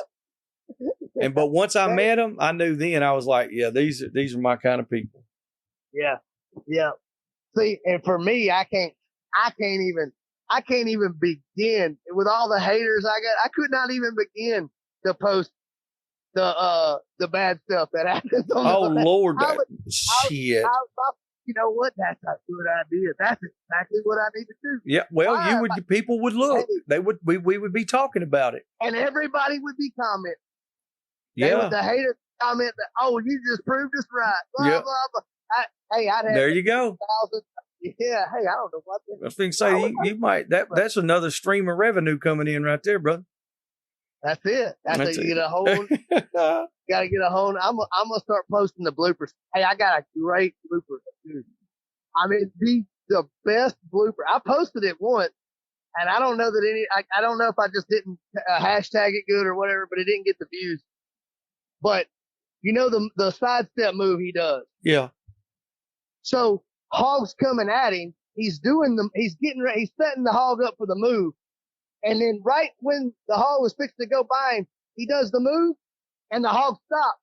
But once I met them, I knew then I was like, yeah, these are my kind of people.
Yeah. Yeah. See, and for me, I can't even, I can't even begin with all the haters I got. I could not even begin to post the bad stuff that happens on
Oh,
the
Lord.
shit. You know what? That's a good idea. That's exactly what I need to do.
Yeah. Well, people would look. They would. We would be talking about it,
and everybody would be commenting.
Yeah.
The haters comment that, oh, you just proved us right. Blah,
Yeah.
blah, blah. I'd have
there you go.
Yeah. Hey, I don't know what.
I was thinking, say you might that's another stream of revenue coming in right there, brother.
That's it. That's it. You get a whole. Gotta get a whole. I'm gonna start posting the bloopers. Hey, I got a great blooper, dude. I mean, the best blooper. I posted it once, and I don't know that I don't know if I just didn't hashtag it good or whatever, but it didn't get the views. But you know the sidestep move he does.
Yeah.
So hog's coming at him. He's doing he's getting ready. He's setting the hog up for the move, and then right when the hog was fixing to go by him, he does the move. And the hog stops,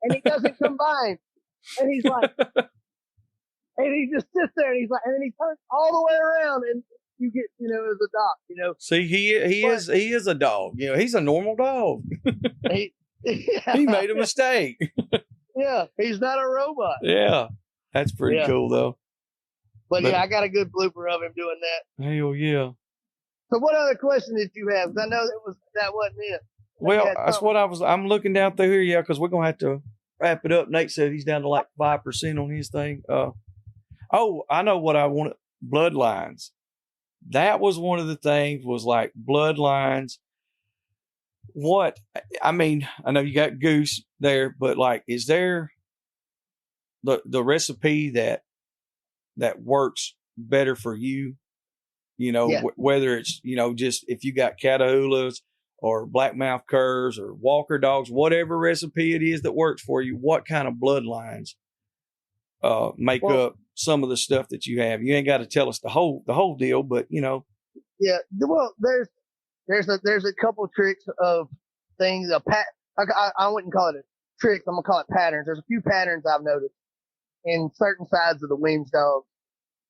and he doesn't come by him. And he's like, and he just sits there, and he's like, and then he turns all the way around, and you get, as a dog,
See, he is a dog. He's a normal dog.
He
made a mistake.
Yeah, he's not a robot.
Yeah, that's pretty cool, though.
But yeah, I got a good blooper of him doing that.
Hell yeah.
So what other question did you have? Because I know that wasn't it.
Well, that's what I'm looking down through here, yeah, because we're going to have to wrap it up. Nate said he's down to like 5% on his thing. I know what I wanted. Bloodlines. That was one of the things, was like bloodlines. I know you got Goose there, but like, is there the recipe that works better for you? Whether it's, just if you got Catahoulas, or blackmouth curs, or Walker dogs, whatever recipe it is that works for you, what kind of bloodlines make up some of the stuff that you have? You ain't got to tell us the whole deal, but Yeah.
Well, there's a couple tricks of things. I wouldn't call it a tricks. I'm gonna call it patterns. There's a few patterns I've noticed in certain sides of the wings dogs.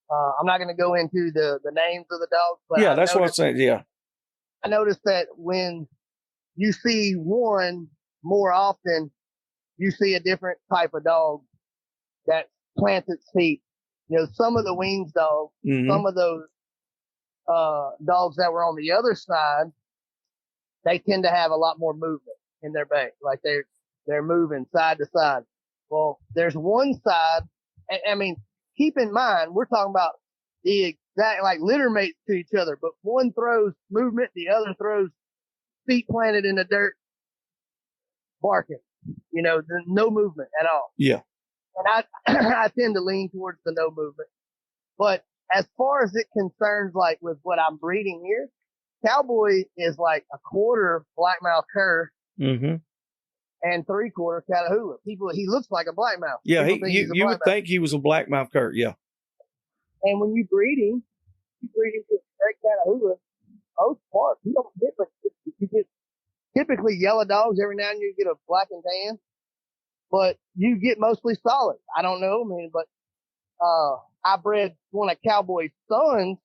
I'm not gonna go into the names of the dogs, but
yeah, that's what I'm saying. Yeah.
I noticed that when you see one more often, you see a different type of dog that plants its feet. Some of the wings dogs, some of those dogs that were on the other side, they tend to have a lot more movement in their back, like they're moving side to side. Well, there's one side. I mean, keep in mind, we're talking about the exact, like, litter mates to each other, but one throws movement, the other throws feet planted in the dirt, barking, no movement at all.
Yeah.
And I tend to lean towards the no movement. But as far as it concerns, like with what I'm breeding here, Cowboy is like a quarter blackmouth cur and 3/4 Catahoula. He looks like a blackmouth.
Yeah, you would think he was a blackmouth cur. Yeah. And
when you breed him to a Catahoula, most part, you don't get much. You get typically yellow dogs. Every now and then you get a black and tan, but you get mostly solid. I don't know, but I bred one of Cowboy's sons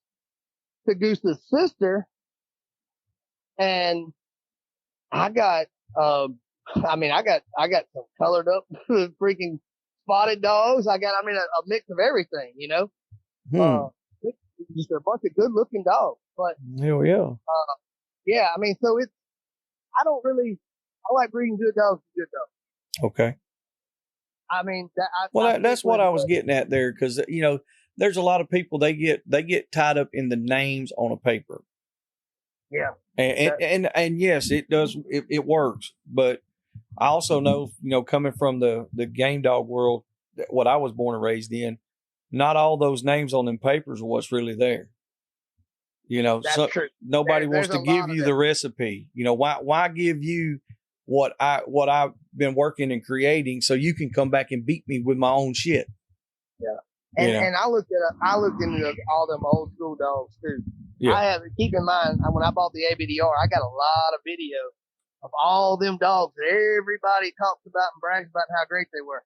to Goose's sister, and I got some colored up freaking spotted dogs. I got a mix of everything, just a bunch of good looking dogs. But
hell yeah.
So I like breeding good dogs with good dogs.
Okay. That's what I was getting at there, because there's a lot of people, they get tied up in the names on a paper.
Yeah.
And yes, it does. It works, but I also know, coming from the game dog world, what I was born and raised in, not all those names on them papers are what's really there.
That's true.
Nobody wants to give you the recipe. Why give you what I've been working and creating, so you can come back and beat me with my own shit.
Yeah. And I looked into all them old school dogs too.
Yeah.
Keep in mind, when I bought the ABDR, I got a lot of video of all them dogs that everybody talks about and brags about how great they were.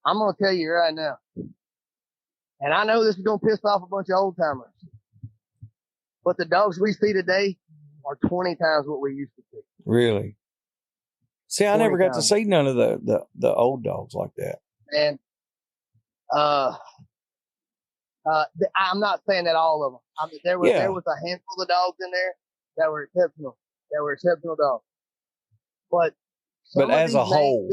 I'm going to tell you right now, And I know this is going to piss off a bunch of old timers, but the dogs we see today are 20 times what we used to see.
Really? See, I never got to see none of the old dogs like that.
And I'm not saying that all of them. I mean, there was a handful of dogs in there that were exceptional. That were exceptional dogs. But
as a whole,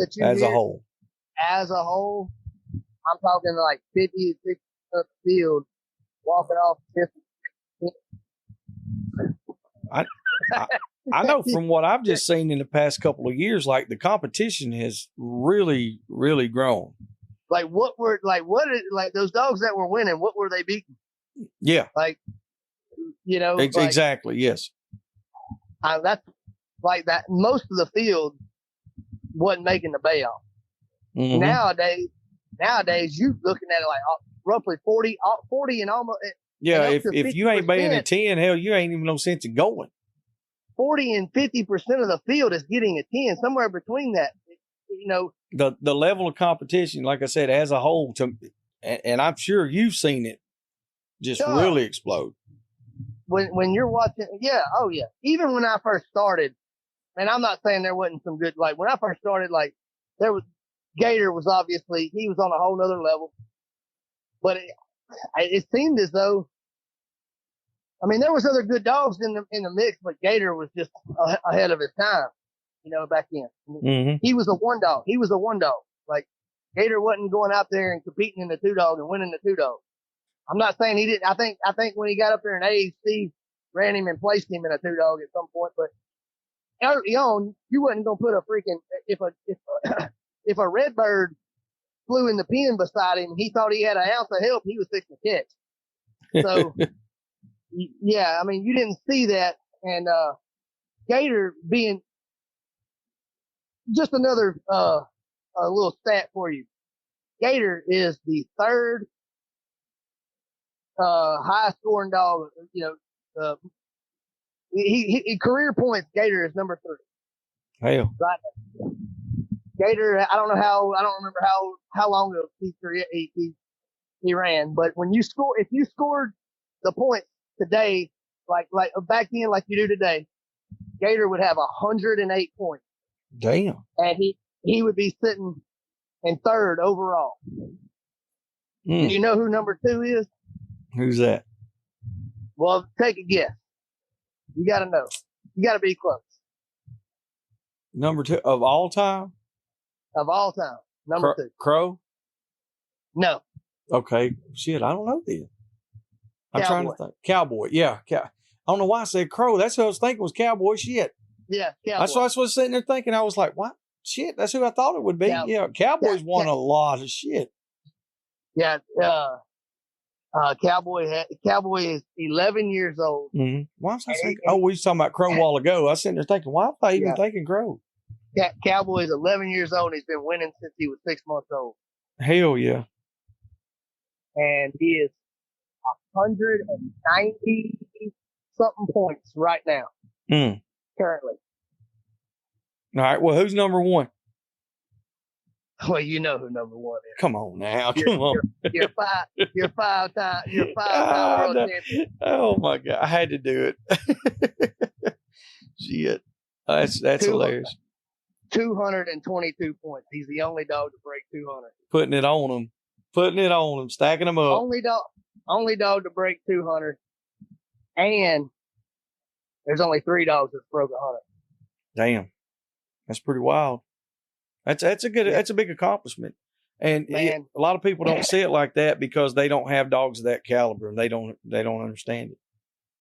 I'm talking like 50 to 60% of the field walking off.
I know from what I've just seen in the past couple of years, like the competition has really, really grown.
Like those dogs that were winning, what were they beating?
Yeah.
Like,
exactly. Yes.
That's like that. Most of the field wasn't making the payoff. Mm-hmm. Nowadays, you looking at it like roughly 40 and almost.
Yeah. If you ain't baying a 10, hell, you ain't even no sense of going.
40 and 50% of the field is getting a 10, somewhere between that.
The level of competition, like I said, as a whole, and I'm sure you've seen it just really explode.
When you're watching, oh yeah. Even when I first started, and I'm not saying there wasn't some good, like when I first started, like Gator was obviously, he was on a whole nother level, but it seemed as though, I mean, there was other good dogs in the mix, but Gator was just ahead of his time, back then. Mm-hmm. He was a one dog. Like Gator wasn't going out there and competing in the 2-dog and winning the 2-dog. I'm not saying he didn't. I think when he got up there in age, Steve ran him and placed him in a 2-dog at some point, but early on, you wasn't going to put a freaking, if a red bird flew in the pen beside him, he thought he had an ounce of help, he was fixing to catch. So, yeah, I mean, you didn't see that. And, Gator being just another, a little stat for you. Gator is the third, highest scoring dog, he career points, Gator is number 3.
Hell.
Right now. Gator, I don't remember how long ago he ran, but if you scored the points today, like back then, like you do today, Gator would have 108 points.
Damn.
And he would be sitting in 3rd overall. Do you know who number 2 is?
Who's that?
Well, take a guess. You got to know. You got to be close.
Number 2 of all time?
Of all time. Number 2.
Crow?
No.
Okay. Shit, I don't know then. I'm trying to think. Cowboy. Yeah. I don't know why I said Crow. That's who I was thinking was Cowboy. Shit.
Yeah. Cowboy.
That's what I was sitting there thinking. I was like, what? Shit, that's who I thought it would be. Yeah. Cowboy's won a lot of shit.
Yeah. Cowboy is 11 years old.
Mm-hmm. Why was I thinking? We was talking about Crow a while ago. I was sitting there thinking, why am I even thinking Crow?
Cowboy is 11 years old. He's been winning since he was 6 months old.
Hell yeah.
And he is 190 something points right now. Currently.
All right. Well, who's number 1?
Well, you know who number 1 is.
Come on now. Come on.
You're 5-time world champion.
Oh my God. I had to do it. Shit. That's hilarious.
222 points. He's the only dog to break 200.
Putting it on him, stacking them up.
Only dog to break 200. And there's only 3 dogs that's broke 100.
Damn. That's pretty wild. That's a big accomplishment. And a lot of people don't see it like that because they don't have dogs of that caliber and they don't understand it.